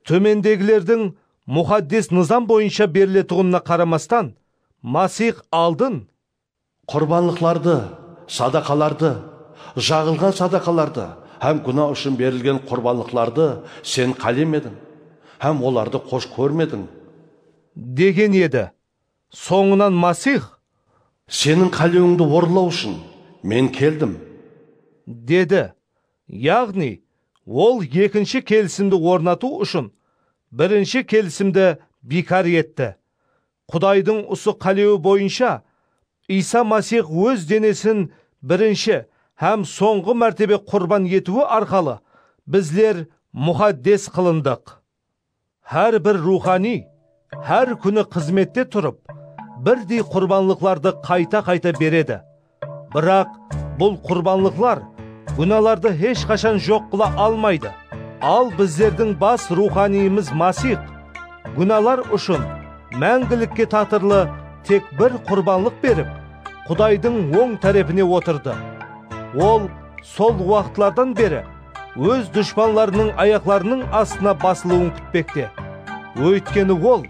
Төмендегілердің мұхаддес низам бойынша берілетұғынына қарамастан, Масих алдын Құрбанлықларды, садақаларды, жағылған садақаларды һәм күнә үшін берілген құрбанлықларды сен қалемедің, һәм оларды қош көрмедің деген еді. Соңынан Масих сенің қалауыңды орындау үшін мен келдім деді. Яғни, ол екінші келісімді орнату үшін бірінші келісімді бекар етті. Құдайдың осы қалауы бойынша Иса Масих өз денесін бірінші һәм соңғы мәртебе құрбан етуі арқалы біздер мұхаддес қылындық. Hər bir ruhani hər күні қызметте тұрып, бірдей құрбанлықларды қайта-қайта береді. Бірақ бұл құрбанлықлар күнәларды ешқашан жоқ қыла алмайды. Ал біздердің бас руханиіміз Масих күнәлар үшін мәңгілікке татырлы тек бір құрбанлық беріп, Құдайдың оң тарапіне отырды. Ол сол уақытлардан бері өз дұшпанларының аяқларының астына басылуын күтпекте. Өйткені ол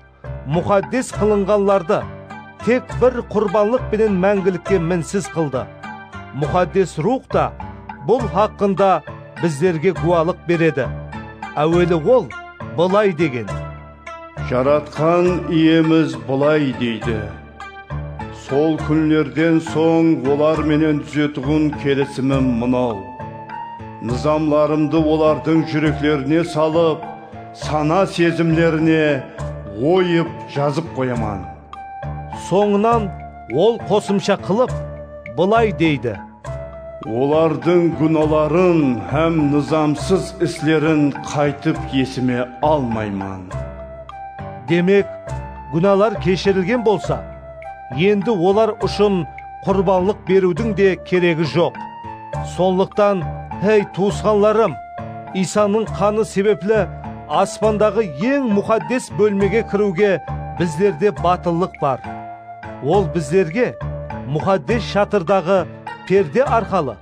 мұқаддес қылынғанларды тек бір құрбанлық пенен мәңгілікке мінсіз қылды. Мұқаддес рух та бұл хақында біздерге гуалық береді. Әуелі ол былай деген: Жаратқан иеміз былай дейді: сол күнлерден соң олар менен түзетуін келісімім мынау: низамларымды олардың жүректеріне салып, сана сезімлеріне ойып жазып қояман. Соңынан ол қосымша қылып былай дейді: олардың күнәларын һәм низамсыз іслерін қайтып есіме алмайман. Демек, күнәлар кешірілген болса, енді олар үшін құрбанлық берудің де керегі жоқ. Сондықтан, ей туысқанларым, Исаның қаны себеплі аспандағы ең мұқаддес бөлмеге кіруге біздерде батыллық бар. Ол біздерге мұқаддес шатырдағы перде арқалы,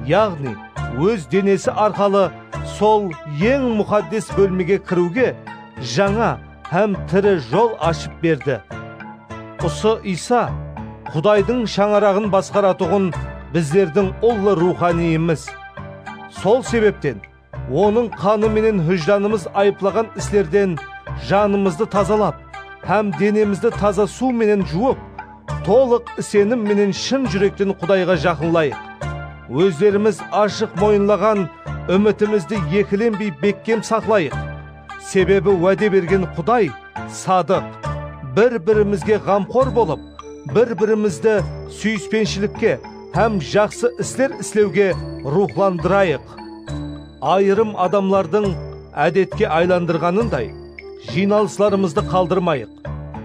яғни өз денесі арқалы сол ең мұқаддес бөлмеге кіруге жаңа һәм тірі жол ашып берді. Осы Иса Құдайдың шаңырағын басқаратуғын біздердің ұлы руханиіміз. Сол себептен оның қаны менен хүжданымыз айыплаган іслерден жанымызды тазалап, һәм денемізді таза су менен жуып, толық сенім менен шын жүректен Құдайға жақынлайық. Өздеріміз ашық мойынлаған үмітімізді екіленбей беккем сақлайық. Себебі уәде берген Құдай садық. Бір-бірімізге ғамқор болып, бір-бірімізді сүйіспеншілікке һәм жақсы істер істеуге рухландырайық. Айырым адамлардың әдетке айландырғанындай жиналысларымызды қалдырмайық.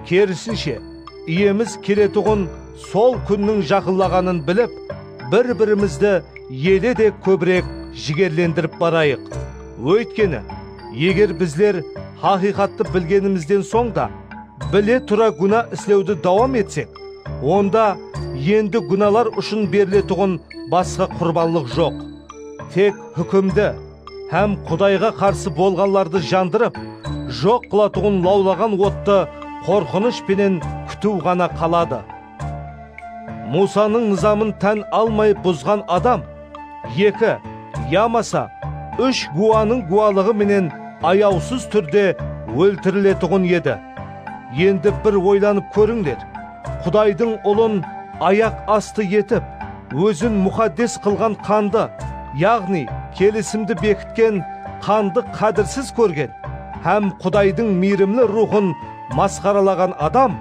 Керісінше, иеміз келетұғын сол күннің жақынлағанын біліп, бір-бірімізді еле де көбірек жігерлендіріп барайық. Өйткені, егер біздер хақиқатты білгенімізден соң да біле тұра күнә істеуді давам етсек, онда енді күнәлар үшін берілетұғын басқа құрбанлық жоқ. Тек хүкімді һәм Құдайға қарсы болғанларды жандырып, жоқ қылатұғын лаулаған отты қорқыныш пенен күту ғана қалады. Мусаның низамын тән алмай бұзған адам 2, ямаса 3 гуаның гуалығы менен аяусыз түрде өлтірілетұғын еді. Енді бір ойланып көріңдер. Құдайдың ұлын аяқ асты етіп, өзін мұқаддес қылған қанды, яғни келісімді бекіткен қанды қадірсіз көрген, һәм Құдайдың мейірімлі рухын масқаралаған адам,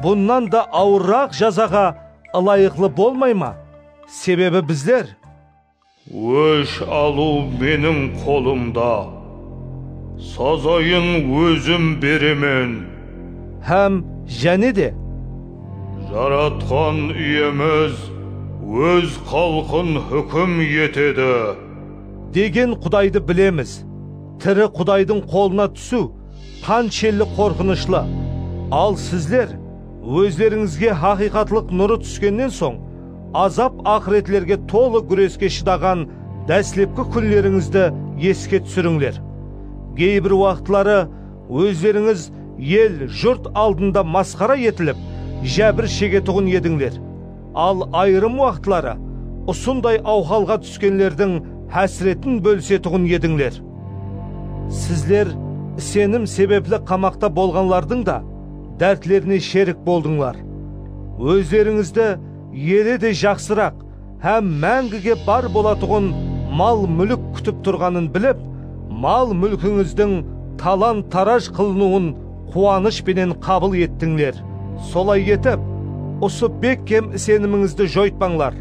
бұннан да ауыррақ жазаға ылайықлы болмай ма? Себебі біздер өш алу менің қолымда, сазайын өзім беремен. Һәм және де жаратқан иеміз өз халқын хүкім етеді деген Құдайды білеміз. tiri Құдайдың қолына түсу қаншелі қорқынышlı. Ал сізлер өздеріңізге хақиқатлық нұры түскеннен соң азап ақыретлерге толы күреске шыдаған дәслепкі күнлеріңізді еске түсіріңлер. Кейбір уақытлары өздеріңіз ел жұрт алдында масқара етіліп, жәбір шегетұғын едіңлер. Ал айырым уақытлары ұсындай ауқалға түскенлердің хәсіретін бөлсетұғын едіңлер. Сізлер сенім себеплі қамақта болғанлардың да дәртлеріне шерік болдыңлар. Өздеріңізді елі де жақсырақ һәм мәңгіге бар болатұғын мал мүлік күтіп тұрғанын біліп, мал мүлкіңіздің талан тараж қылынуын қуаныш пенен қабыл еттіңлер. Солай етіп, осы бек кем сеніміңізді жойтпаңлар.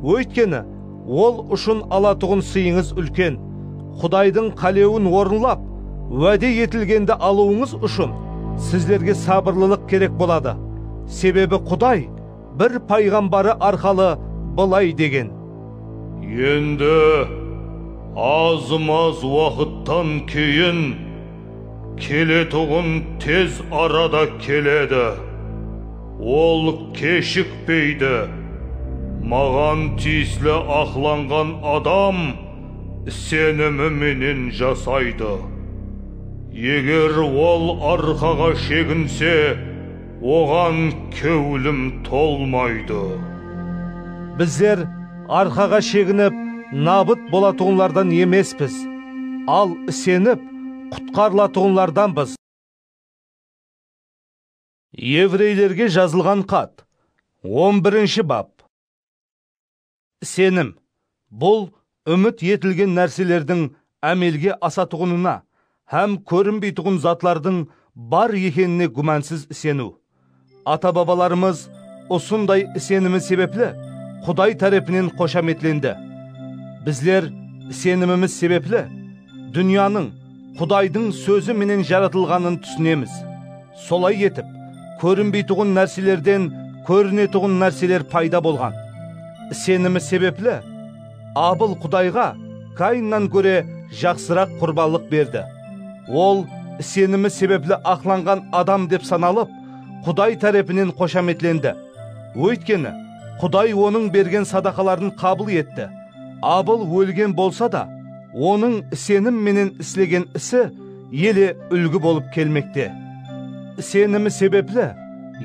Өйткені, ол үшін алатұғын сыйыңыз үлкен. Құдайдың қалеуін орынлап, уәде етілгенді алуыңыз үшін сіздерге сабырлылық керек болады. Себебі Құдай бір пайғамбары арқалы былай деген: Енді аз-маз уақыттан кейін келетұғын тез арада келеді. Ол кешікпейді. Маған тиіслі ақланған адам сенімі менен жасайды. Егер ол арқаға шегінсе, оған көңілім толмайды. Біздер арқаға шегініп, набыт болатұғынлардан емеспіз, ал сеніп, құтқарылатұғынларданбыз. Еврейлерге жазылған хат, 11 бап. Сенім, бұл үміт етілген нәрселердің әмелге асатұғынына һәм көрінбейтұғын затлардың бар екеніне күмәнсіз сену. Ата-бабаларымыз осындай сенімі себеплі Құдай тарапынан қошаметленді. Біздер сеніміміз себеплі дүнияның Құдайдың сөзі менен жаратылғанын түсінеміз. Солай етіп, көрінбейтұғын нәрселерден көрінетұғын нәрселер пайда болған. Сенімі себеплі Абыл Құдайға Каиннан көре жақсырақ құрбалық берді. Ол сенімі себеплі ақланған адам деп саналып, Құдай тарапынан қошаметленді. Өйткені Құдай оның берген садақаларын қабыл етті. Абыл өлген болса да, оның сенім менен істеген ісі еле үлгі болып келмекте. Сенімі себеплі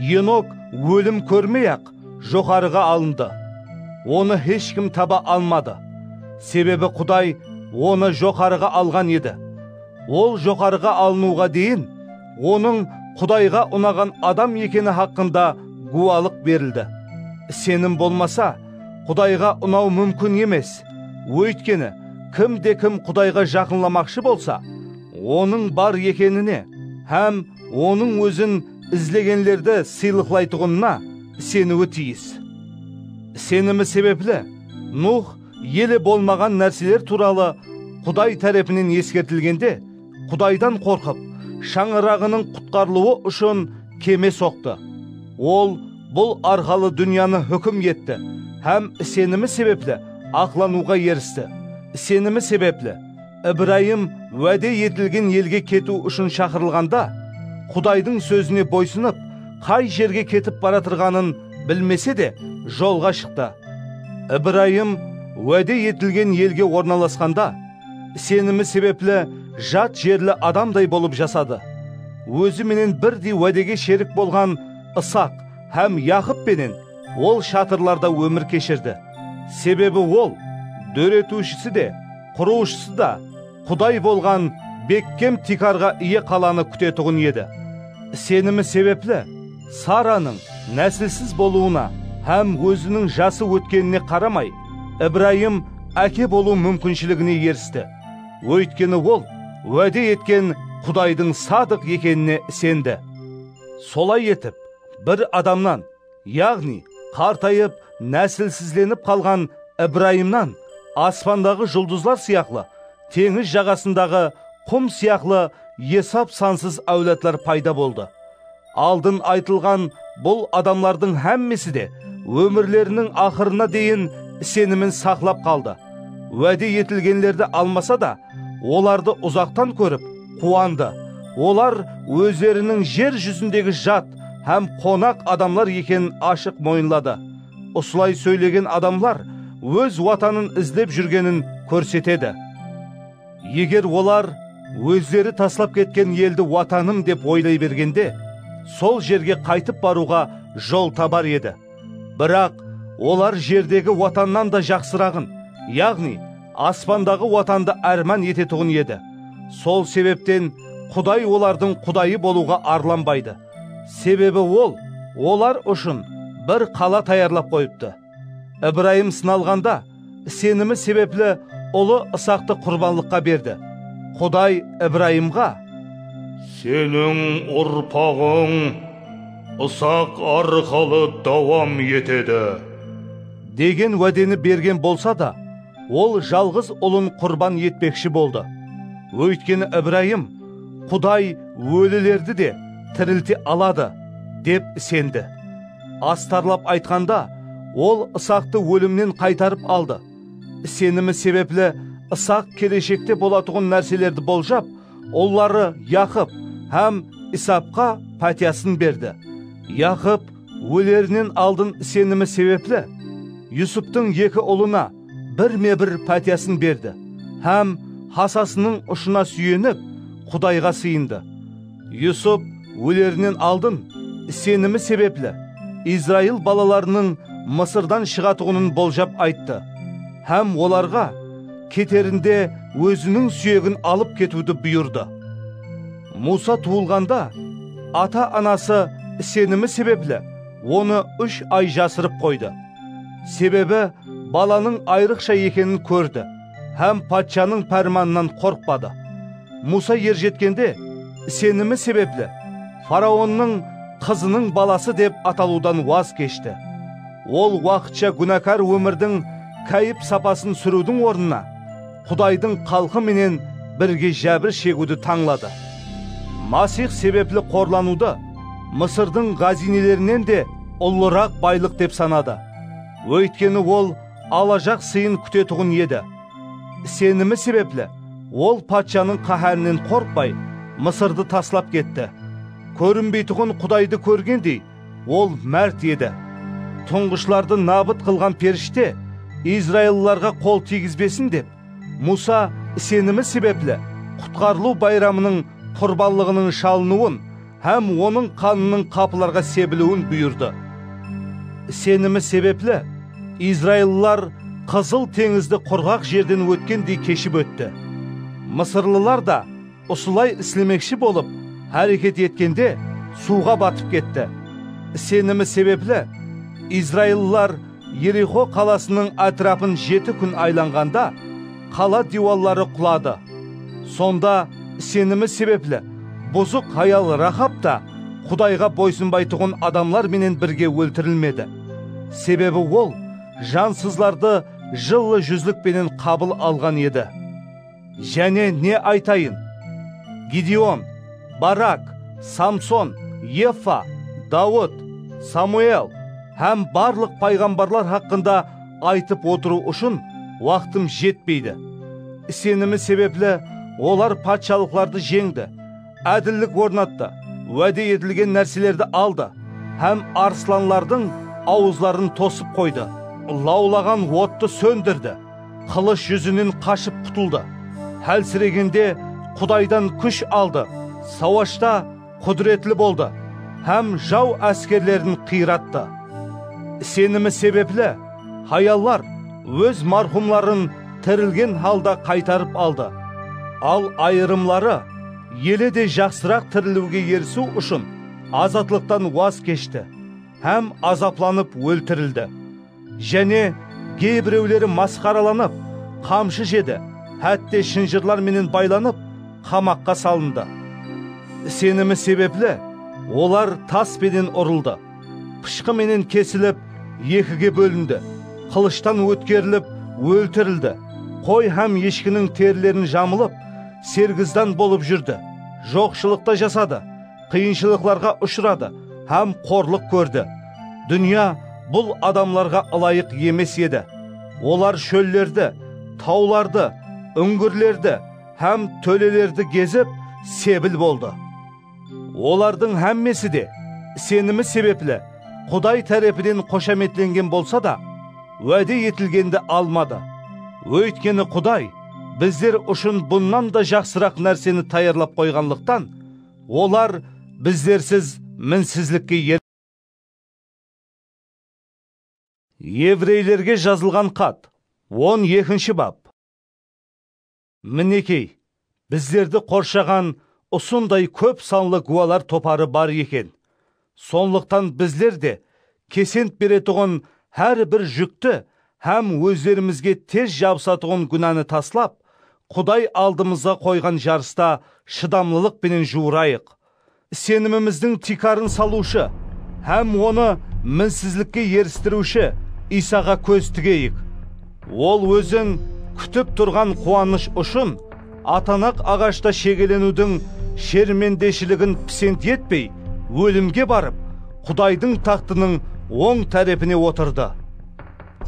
Енок өлім көрмей-ақ жоғарыға алынды. Оны ешкім таба алмады. Себебі Құдай оны жоғарыға алған еді. Ол жоғарыға алынуға дейін оның Құдайға ұнаған адам екені хақында гуалық берілді. Сенім болмаса, Құдайға ұнау мүмкін емес. Өйткені, кім Құдайға жақынламақшы болса, оның бар екеніне һәм оның өзін ізлегенлерді сыйлықлайтұғынына сенуі тиіс. Сенімі себеплі Нух елі болмаған нәрселер туралы Құдай тарапынан ескертілгенде, Құдайдан қорқып, шаңырағының құтқарылуы үшін кеме соқты. Ол бұл арқалы дүнияны хүкім етті, һәм сенімі себеплі ақлануға ерісті. Сенімі себеплі Ибраим уәде етілген елге кету үшін шақырылғанда, Құдайдың сөзіне бойсынып, қай жерге кетіп баратырғанын білмесе де жолға шықты. Ибраим уәде етілген елге орналасқанда, сенімі себеплі жат жерлі адамдай болып жасады. Өзі менен бірдей уәдеге шерік болған Исақ һәм Яқып пенен ол шатырларда өмір кешірді. Себебі ол дөретушісі де, құрушысы да Құдай болған беккем тикарға ие қаланы күтетұғын еді. Сенімі себеплі Сараның нәсілсіз болуына һәм өзінің жасы өткеніне қарамай, Ибраим әке болу мүмкіншілігіне ерісті. Өйткені ол уәде еткен Құдайдың садық екеніне сенді. Солай етіп, бір адамнан, яғни қартайып, нәсілсізленіп қалған Ибраимнан аспандағы жұлдызлар сияқлы, теңіз жағасындағы құм сияқлы есап сансыз әулетлер пайда болды. Алдын айтылған бұл адамлардың әммесі де өмірлерінің ақырына дейін сенімін сақлап қалды. Уәде етілгенлерді алмаса да, оларды ұзақтан көріп қуанды. Олар өздерінің жер жүзіндегі жат һәм қонақ адамлар екенін ашық мойынлады. Осылай сөйлеген адамлар өз ватанын іздеп жүргенін көрсетеді. Егер олар өздері таслап кеткен елді ватаным деп ойлай бергенде, сол жерге қайтып баруға жол табар еді. Бірақ олар жердегі ватаннан да жақсырағын, яғни аспандағы ватанды арман ететұғын еді. Сол себептен Құдай олардың Құдайы болуға арланбайды. Себебі олар үшін бір қала таярлап қойыпты. Ибраим сыналғанда сенімі себеплі ұлы Исақты құрбанлыққа берді. Құдай Ибраимға: Сенің ұрпағың Исақ арқылы давам етеді деген уәдені берген болса да, ол жалғыз ұлын құрбан етпекші болды. Өйткені Ибраим Құдай өлілерді де тірілте алады деп сенді. Астарлап айтқанда, ол Исақты өлімнен қайтарып алды. Сенімі себеплі Исақ келешекте болатұғын нәрселерді болжап, олары Яқып һәм Исапқа пәтиясын берді. Яқып өлерінен алдын сенімі себеплі Юсуптың екі ұлына бірме-бір пәтиясын берді. Һәм хасасының ұшына сүйеніп Құдайға сыйынды. Юсуп өлерінен алдын сенімі себеплі Израил балаларының Мысырдан шығатұғынын болжап айтты. Һәм оларға кетерінде өзінің сүйегін алып кетуді бұйырды. Муса туылғанда ата-анасы сенімі себеплі оны 3 ай жасырып қойды. Себебі баланың айрықша екенін көрді, һәм патшаның пәрманынан қорқпады. Муса ержеткенде сенімі себеплі фараонның қызының баласы деп аталудан ваз кешті. Ол уақытша күнәкар өмірдің кайып сапасын сүрудің орнына Құдайдың қалқы менен бірге жәбір шегуді таңлады. Масих себеплі қорлануды Мысырдың ғазинелерінен де ұлырақ байлық деп санады. Өйткені ол алажақ сыйын күтетұғын еді. Сенімі себеплі ол патшаның қаһарынан қорқпай Мысырды таслап кетті. Көрінбейтұғын Құдайды көргендей, ол мәрт еді. Тұңғышларды набыт қылған періште Израилларға қол тигізбесін деп, Муса сенімі себеплі құтқарылу байрамының құрбанлығының шалынуын һәм оның қанының қапыларға себілуін бұйырды. Сенімі себеплі Израиллар Қызыл теңізді құрғақ жерден өткендей кешіп өтті. Мысырлылар да осылай істемекші болып әрекет еткенде суға батып кетті. Сенімі себеплі Израиллар Ерихо қаласының атрапын 7 күн айланғанда қала диуаллары құлады. Сонда сенімі себеплі бұзық аял Рахап та Құдайға бойсынбайтұғын адамлар менен бірге өлтірілмеді. Себебі ол жансызларды жылы жүзлікпенен қабыл алған еді. Және не айтайын? Гидеон, Барак, Самсон, Ефа, Дауд, Самуэл һәм барлық пайғамбарлар хақында айтып отыру үшін уақытым жетпейді. Сенімі себеплі олар патшалықларды жеңді, әділдік орнатты, уәде етілген нәрселерді алды, һәм арсланлардың ауызларын тосып қойды. Лаулаған отты сөндірді, қылыш жүзінен қашып құтылды. Әлсірегенде Құдайдан күш алды, сауашта құдіретлі болды, һәм жау әскерлерін қиратты. Сенімі себеплі хаяллар өз мархумларын тірілген халда қайтарып алды. Ал айырымлары елі де жақсырақ тірілуге ерісу үшін азатлықтан ваз кешті, һәм азапланып өлтірілді. Және кейбіреулері масқараланып, қамшы жеді, хәтте шынжырлар менен байланып, қамаққа салынды. Сенімі себеплі олар тас бенен ұрылды, пышқы менен кесіліп, екіге бөлінді, қылыштан өткеріліп, өлтірілді. Қой һәм ешкінің терілерін жамылып, сергіздан болып жүрді. Жоқшылықта жасады, қиыншылықларға ұшырады, һәм қорлық көрді. Дүния бұл адамларға ылайық емес еді. Олар шөллерді, тауларды, үңгірлерді, hem tölelerdi gezip sebil boldu. Olardın hemmesi de senimi sebeple Kuday tarafından koşametlengen bolsa da vade yetilgende almadı. Öйткені Kuday bizler uşun bundan da жақсырақ нәрсені tayarlap koyganlıktan olar bizlersiz minsizlikке yer. Еврейлерге жазылған қат 12 бап. Мінекей, біздерді қоршаған ұсындай көп санлы гуалар топары бар екен. Сонлықтан біздер де кесент беретұғын әр бір жүкті һәм өздерімізге тез жабысатұғын күнәні таслап, Құдай алдымызға қойған жарыста шыдамлылық пенен жуырайық. Сеніміміздің тикарын салушы һәм оны мінсізлікке ерістіруші Исаға көз тігейік. Ол өзін күтіп тұрған қуаныш ұшын атанақ ағашта шегеленудің шермендешілігін пісент етпей, өлімге барып, Құдайдың тақтының оң тәрепіне отырды.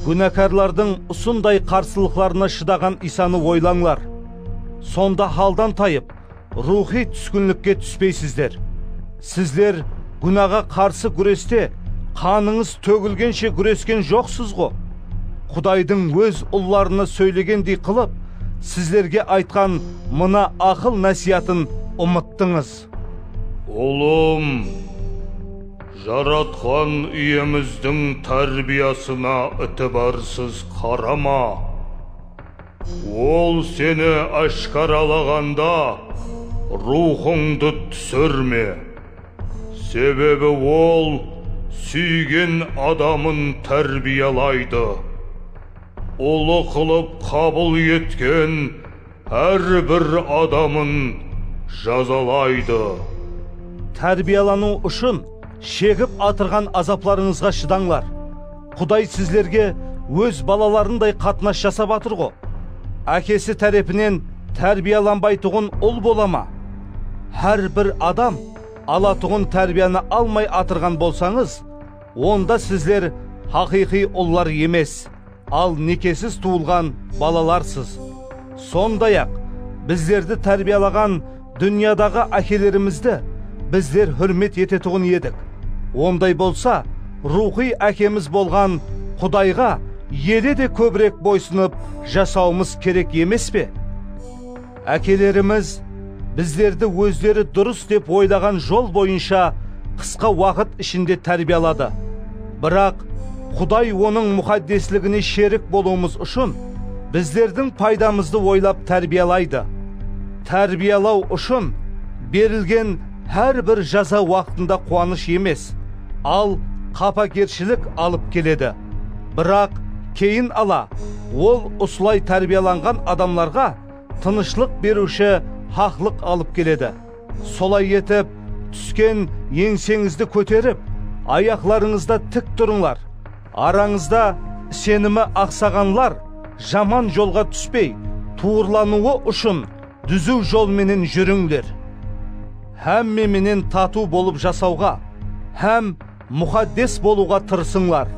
Күнәкарлардың ұсындай қарсылықларына шыдаған Исаны ойлаңлар. Сонда халдан тайып, рухи түскінлікке түспейсіздер. Сіздер күнәға қарсы күресте қаныңыз төгілгенше күрескен жоқсыз ғой. Құдайдың өз ұлларына сөйлегендей қылып, сіздерге айтқан мына ақыл насиятын ұмыттыңыз. Ұлым, жаратқан үйеміздің тәрбиясына ітібарсыз қарама. Ол сені ашқаралағанда рухыңды түсірме. Себебі ол сүйген адамын тәрбиялайды. Ұлы қылып қабыл еткен әрбір адамын жазалайды. Тәрбиялану үшін шегіп атырған азапларыңызға шыдаңлар. Құдай сіздерге өз балаларындай қатынас жасап атыр ғой. Әкесі тарапынан тәрбияланбайтұғын ұл болама. Әр бір адам алатұғын тәрбияны алмай атырған болсаңыз, онда сіздер хақиқи ұллар емес, ал некесіз туылған балаларсыз. Сондай-ақ біздерді тәрбиялаған дүниядағы әкелерімізді біздер хүрмет ететұғын едік. Ондай болса, рухи әкеміз болған Құдайға еле де көбірек бойсынып жасауымыз керек емес пе? Әкелеріміз біздерді өздері дұрыс деп ойлаған жол бойынша қысқа уақыт ішінде тәрбиялады. Бірақ Құдай оның мұқаддеслігіне шерік болуымыз үшін біздердің пайдамызды ойлап тәрбиялайды. Тәрбиялау үшін берілген әр бір жаза уақытында қуаныш емес, ал қапакершілік алып келеді. Бірақ кейін ала, ол осылай тәрбияланған адамларға тынышлық беруші хақлық алып келеді. Солай етіп, түскен еңсеңізді көтеріп, аяқларыңызда тік тұрыңлар. Араңызда сенімі ақсағанлар жаман жолға түспей, туырлануы үшін дүзу жолменен жүріңдер. Һәм менен тату болып жасауға, һәм мұқаддес болуға тырысыңлар.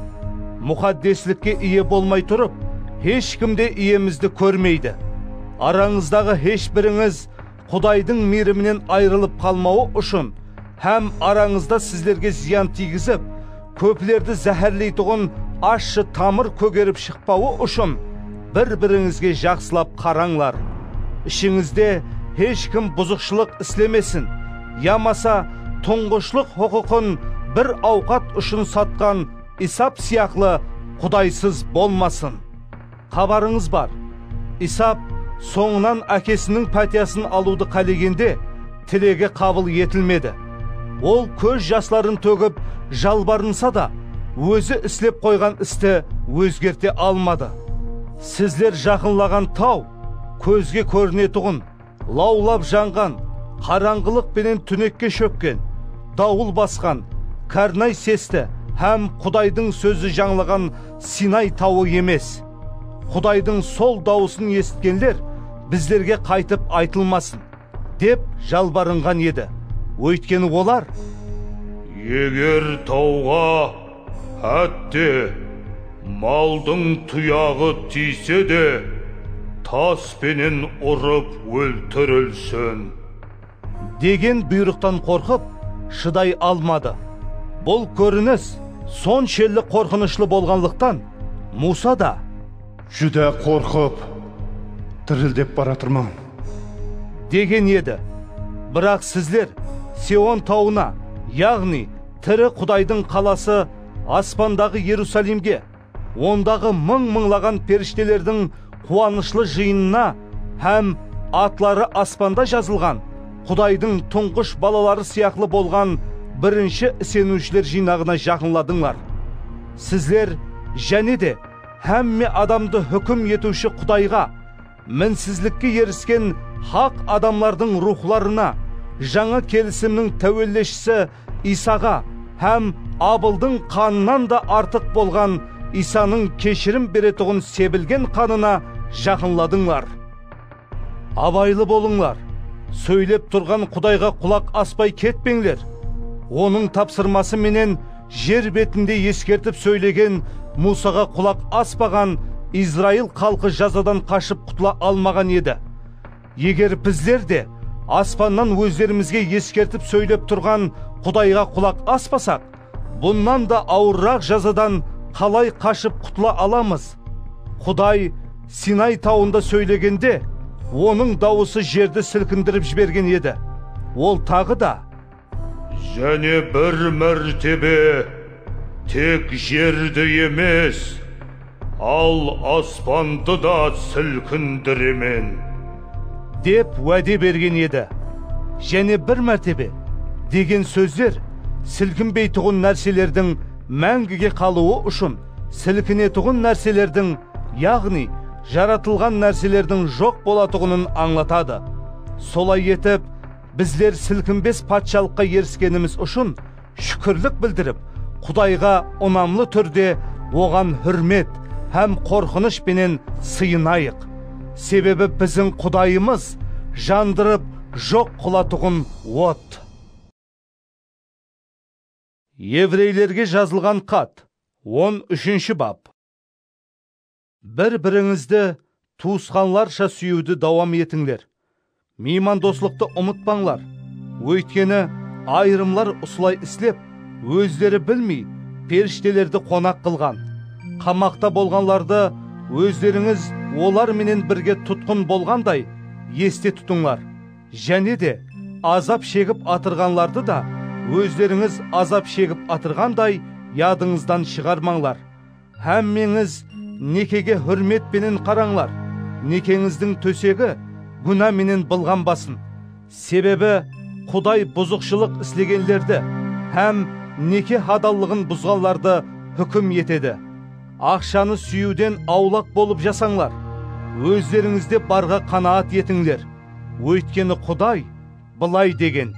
Мұқаддеслікке ие болмай тұрып, ешкімде иемізді көрмейді. Араңыздағы ешбіріңіз Құдайдың мейірімінен айрылып қалмауы үшін, һәм араңызда сіздерге зиян тигізіп, көпілерді зәһәрлейтұғын ащы тамыр көгеріп шықпауы үшін, бір-біріңізге жақсылап қараңлар. Ішіңізде ешкім бұзықшылық істемесін, ямаса тұңғышлық құқығын бір ауқат үшін сатқан Исап сияқлы Құдайсыз болмасын. Хабарыңыз бар, Исап соңынан әкесінің пәтиясын алуды қалегенде тілегі қабыл етілмеді. Ол көз жастарын төгіп жалбарынса да, өзі істеп қойған істі өзгерте алмады. Сіздер жақынлаған тау, көзге көрінетұғын, лаулап жанған, қараңғылық пенен түнекке шөккен, дауыл басқан, Карнай сесті һәм Құдайдың сөзі жаңлаған Синай тауы емес. Құдайдың сол дауысын естігендер біздерге қайтып айтылмасын деп жалбарынған еді. Өйткені олар: егер тауға әтте малдың тұяғы тисе де таспенен ұрып өлтірілсін. Деген бұйрықтан қорқып, шыдай алмады. Бұл көрініс соншелі қорқынышлы болғанлықтан, Муса да Жүдә қорқып, дірілдеп баратырмын. деген еді. Бірақ сіздер Сион тауына, яғни тірі Құдайдың қаласы аспандағы Иерусалимге, ондағы мың-мыңлаған періштелердің қуанышлы жиынына, һәм атлары аспанда жазылған Құдайдың тұңғыш балалары сияқлы болған бірінші сенушілер жинағына жақынладыңлар. Сізлер және де һәмме адамды хүкім етуші Құдайға, мінсізлікке еріскен хақ адамлардың рухларына, жаңа келісімнің тәуелдешісі Исаға, һәм Абылдың қанынан да артық болған Исаның кешірім беретұғын себілген қанына жақынладыңлар. Абайлы болыңлар. Сөйлеп тұрған Құдайға құлақ аспай кетпеңлер. Оның тапсырмасы менен жер бетінде ескертіп сөйлеген Мусаға құлақ аспаған Израил халқы жазадан қашып құтыла алмаған еді. Егер біздер де аспаннан өздерімізге ескертіп сөйлеп тұрған Құдайға құлақ аспасақ, бұннан да ауыррақ жазадан қалай қашып құтыла аламыз? Құдай Синай тауында сөйлегенде, оның дауысы жерді сілкіндіріп жіберген еді. Ол тағы да: Және бір мәртебе тек жерді емес, ал аспанды да сілкіндіремен деп уәде берген еді. Және бір мәртебе деген сөздер сілкінбей тұғын нәрселердің мәңгіге қалуы үшін сілкіне тұғын нәрселердің, яғни жаратылған нәрселердің жоқ болатұғынын аңлатады. Солай етіп, біздер сілкінбес патшалыққа еріскеніміз үшін шүкірлік білдіріп, Құдайға ұнамлы түрде оған хүрмет һәм қорқыныш пенен сыйынайық. Себебі біздің Құдайымыз жандырып жоқ қылатұғын от. Еврейлерге жазылған хат 13 бап. Бір-біріңізді туысқанларша сүюді давам етіңдер. Меймандослықты ұмытпаңлар. Өйткені айырымлар ұсылай істеп, өздері білмей періштелерді қонақ қылған. Қамақта болғанларды өздеріңіз олар менен бірге тұтқын болғандай есте тұтыңлар. Және де азап шегіп атырғанларды да өздеріңіз азап шегіп атырғандай ядыңыздан шығармаңлар. Һәммеңіз некеге хүрметпенен қараңлар. Некеңіздің төсегі күнә менен былғанбасын. Себебі Құдай бұзықшылық істегендерді һәм неке адалдығын бұзғанларды хүкім етеді. Ақшаны сүюден аулақ болып жасаңлар. Өздеріңізде барға қанаат етіңдер. Өйткені Құдай былай деген: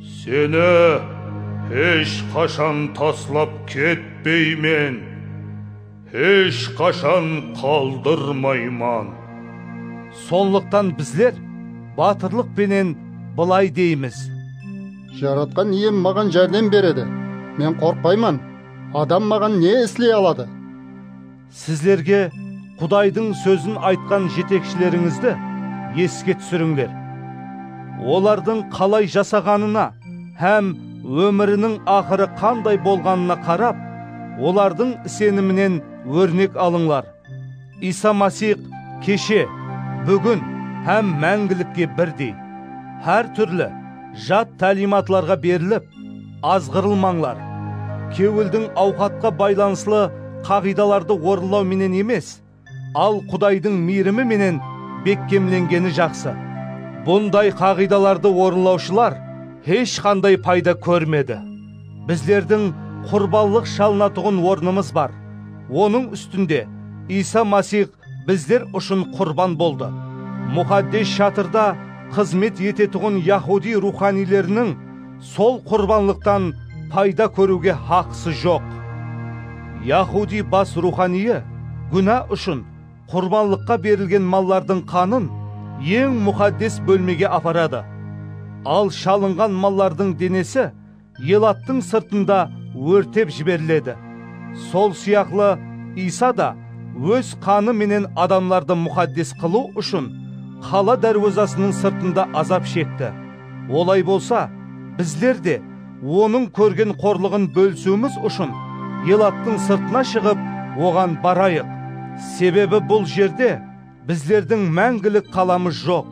Сені еш қашан таслап кетпеймен, еш қашан қалдырмайман. Сонлықтан біздер батырлық пенен былай дейміз: Жаратқан ием маған жәрдем береді. Мен қорқпайман. Адам маған не істей алады? Сіздерге Құдайдың сөзін айтқан жетекшілеріңізді еске түсіріңдер. Олардың қалай жасағанына һәм өмірінің ақыры қандай болғанына қарап, олардың сенімінен өрнек алыңлар. Иса Масих кеше, бүгін һәм мәңгілікке бірдей. Әр түрлі жат тәлиматларға беріліп, азғырылмаңлар. Кеуілдің ауқатқа байланыслы қағидаларды орындау менен емес, ал Құдайдың мейірімі менен беккемленгені жақсы. Бұндай қағидаларды орынлаушылар ешқандай пайда көрмеді. Біздердің құрбанлық шалынатұғын орнымыз бар. Оның үстінде Иса Масих біздер үшін құрбан болды. Мұқаддес шатырда қызмет ететұғын Яхуди руханилерінің сол құрбанлықтан пайда көруге хақысы жоқ. Яхуди бас руханийі күнә үшін құрбанлыққа берілген маллардың қанын ең мұқаддес бөлмеге апарады. Ал шалынған маллардың денесі Елаттың сыртында өртеп жіберіледі. Сол сияқлы Иса да өз қаны менен адамларды мұқаддес қылу үшін қала дәрвазасының сыртында азап шекті. Олай болса, біздер де оның көрген қорлығын бөлсуіміз үшін Елаттың сыртына шығып, оған барайық. Себебі бұл жерде біздердің мәңгілік қаламыз жоқ.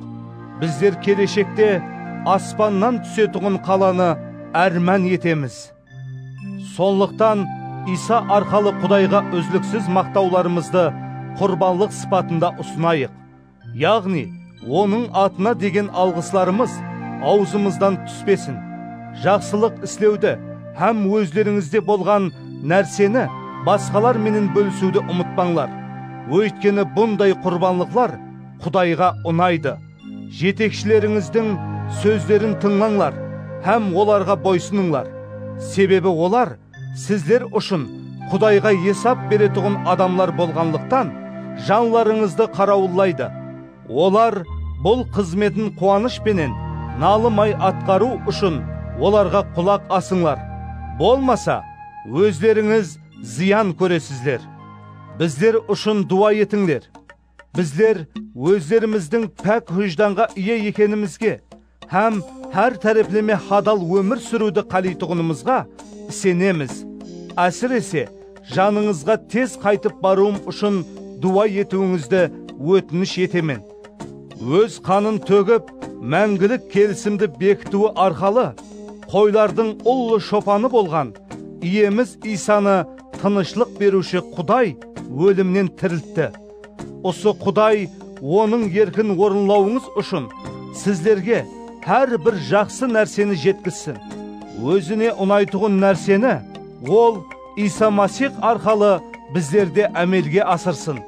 Біздер келешекте аспаннан түсетұғын қаланы әрмән етеміз. Сондықтан Иса арқалы Құдайға үзліксіз мақтауларымызды құрбанлық сипатында ұсынайық. Яғни, оның атына деген алғысларымыз аузымыздан түспесін. Жақсылық істеуді һәм өздеріңізде болған нәрсені басқалар менен бөлісуді ұмытпаңлар. Өйткені бұндай құрбанлықлар Құдайға ұнайды. Жетекшілеріңіздің сөздерін тыңлаңлар һәм оларға бойсыныңлар. Себебі олар сіздер үшін Құдайға есап беретұғын адамлар болғанлықтан жанларыңызды қарауыллайды. Олар бұл қызметін қуанышпенен налымай атқару үшін оларға құлақ асыңлар. Болмаса, өздеріңіз зиян көресіздер. Біздер үшін дуа етіңдер. Біздер өздеріміздің пәк хүжданға ие екенімізге һәм әр тәріплеме хадал өмір сүруді қалейтұғынымызға сенеміз. Әсіресе жаныңызға тез қайтып баруым үшін дуа етуіңізді өтініш етемен. Өз қанын төгіп, мәңгілік келісімді бекітуі арқалы қойлардың ұлы шопаны болған иеміз Исаны тынышлық беруші Құдай өлімнен тірілтті. Осы Құдай оның еркін орынлауыңыз үшін сіздерге әр бір жақсы нәрсені жеткізсін. Өзіне ұнайтұғын нәрсені ол Иса Масих арқалы біздерде әмелге асырсын.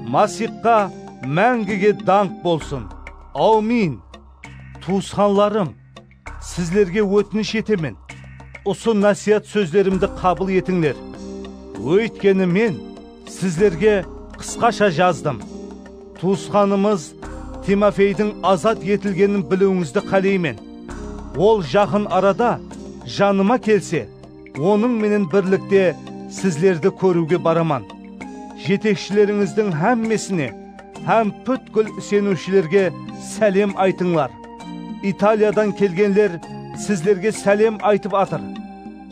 Масихқа мәңгіге даңқ болсын. Аумин. Туысқанларым, сіздерге өтініш етемен. Осы насият сөздерімді қабыл етіңдер. Өйткені мен сіздерге қысқаша жаздым. Туысқанымыз Тимофейдің азат етілгенін білуіңізді қалеймен. Ол жақын арада жаныма келсе, оның менен бірлікте сіздерді көруге бараман. Жетекшілеріңіздің әммесіне, һәм бүткіл сенушілерге сәлем айтыңлар. Италиядан келгенлер сіздерге сәлем айтып атыр.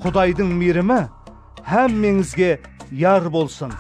Құдайдың мейірімі әммеңізге яр болсын.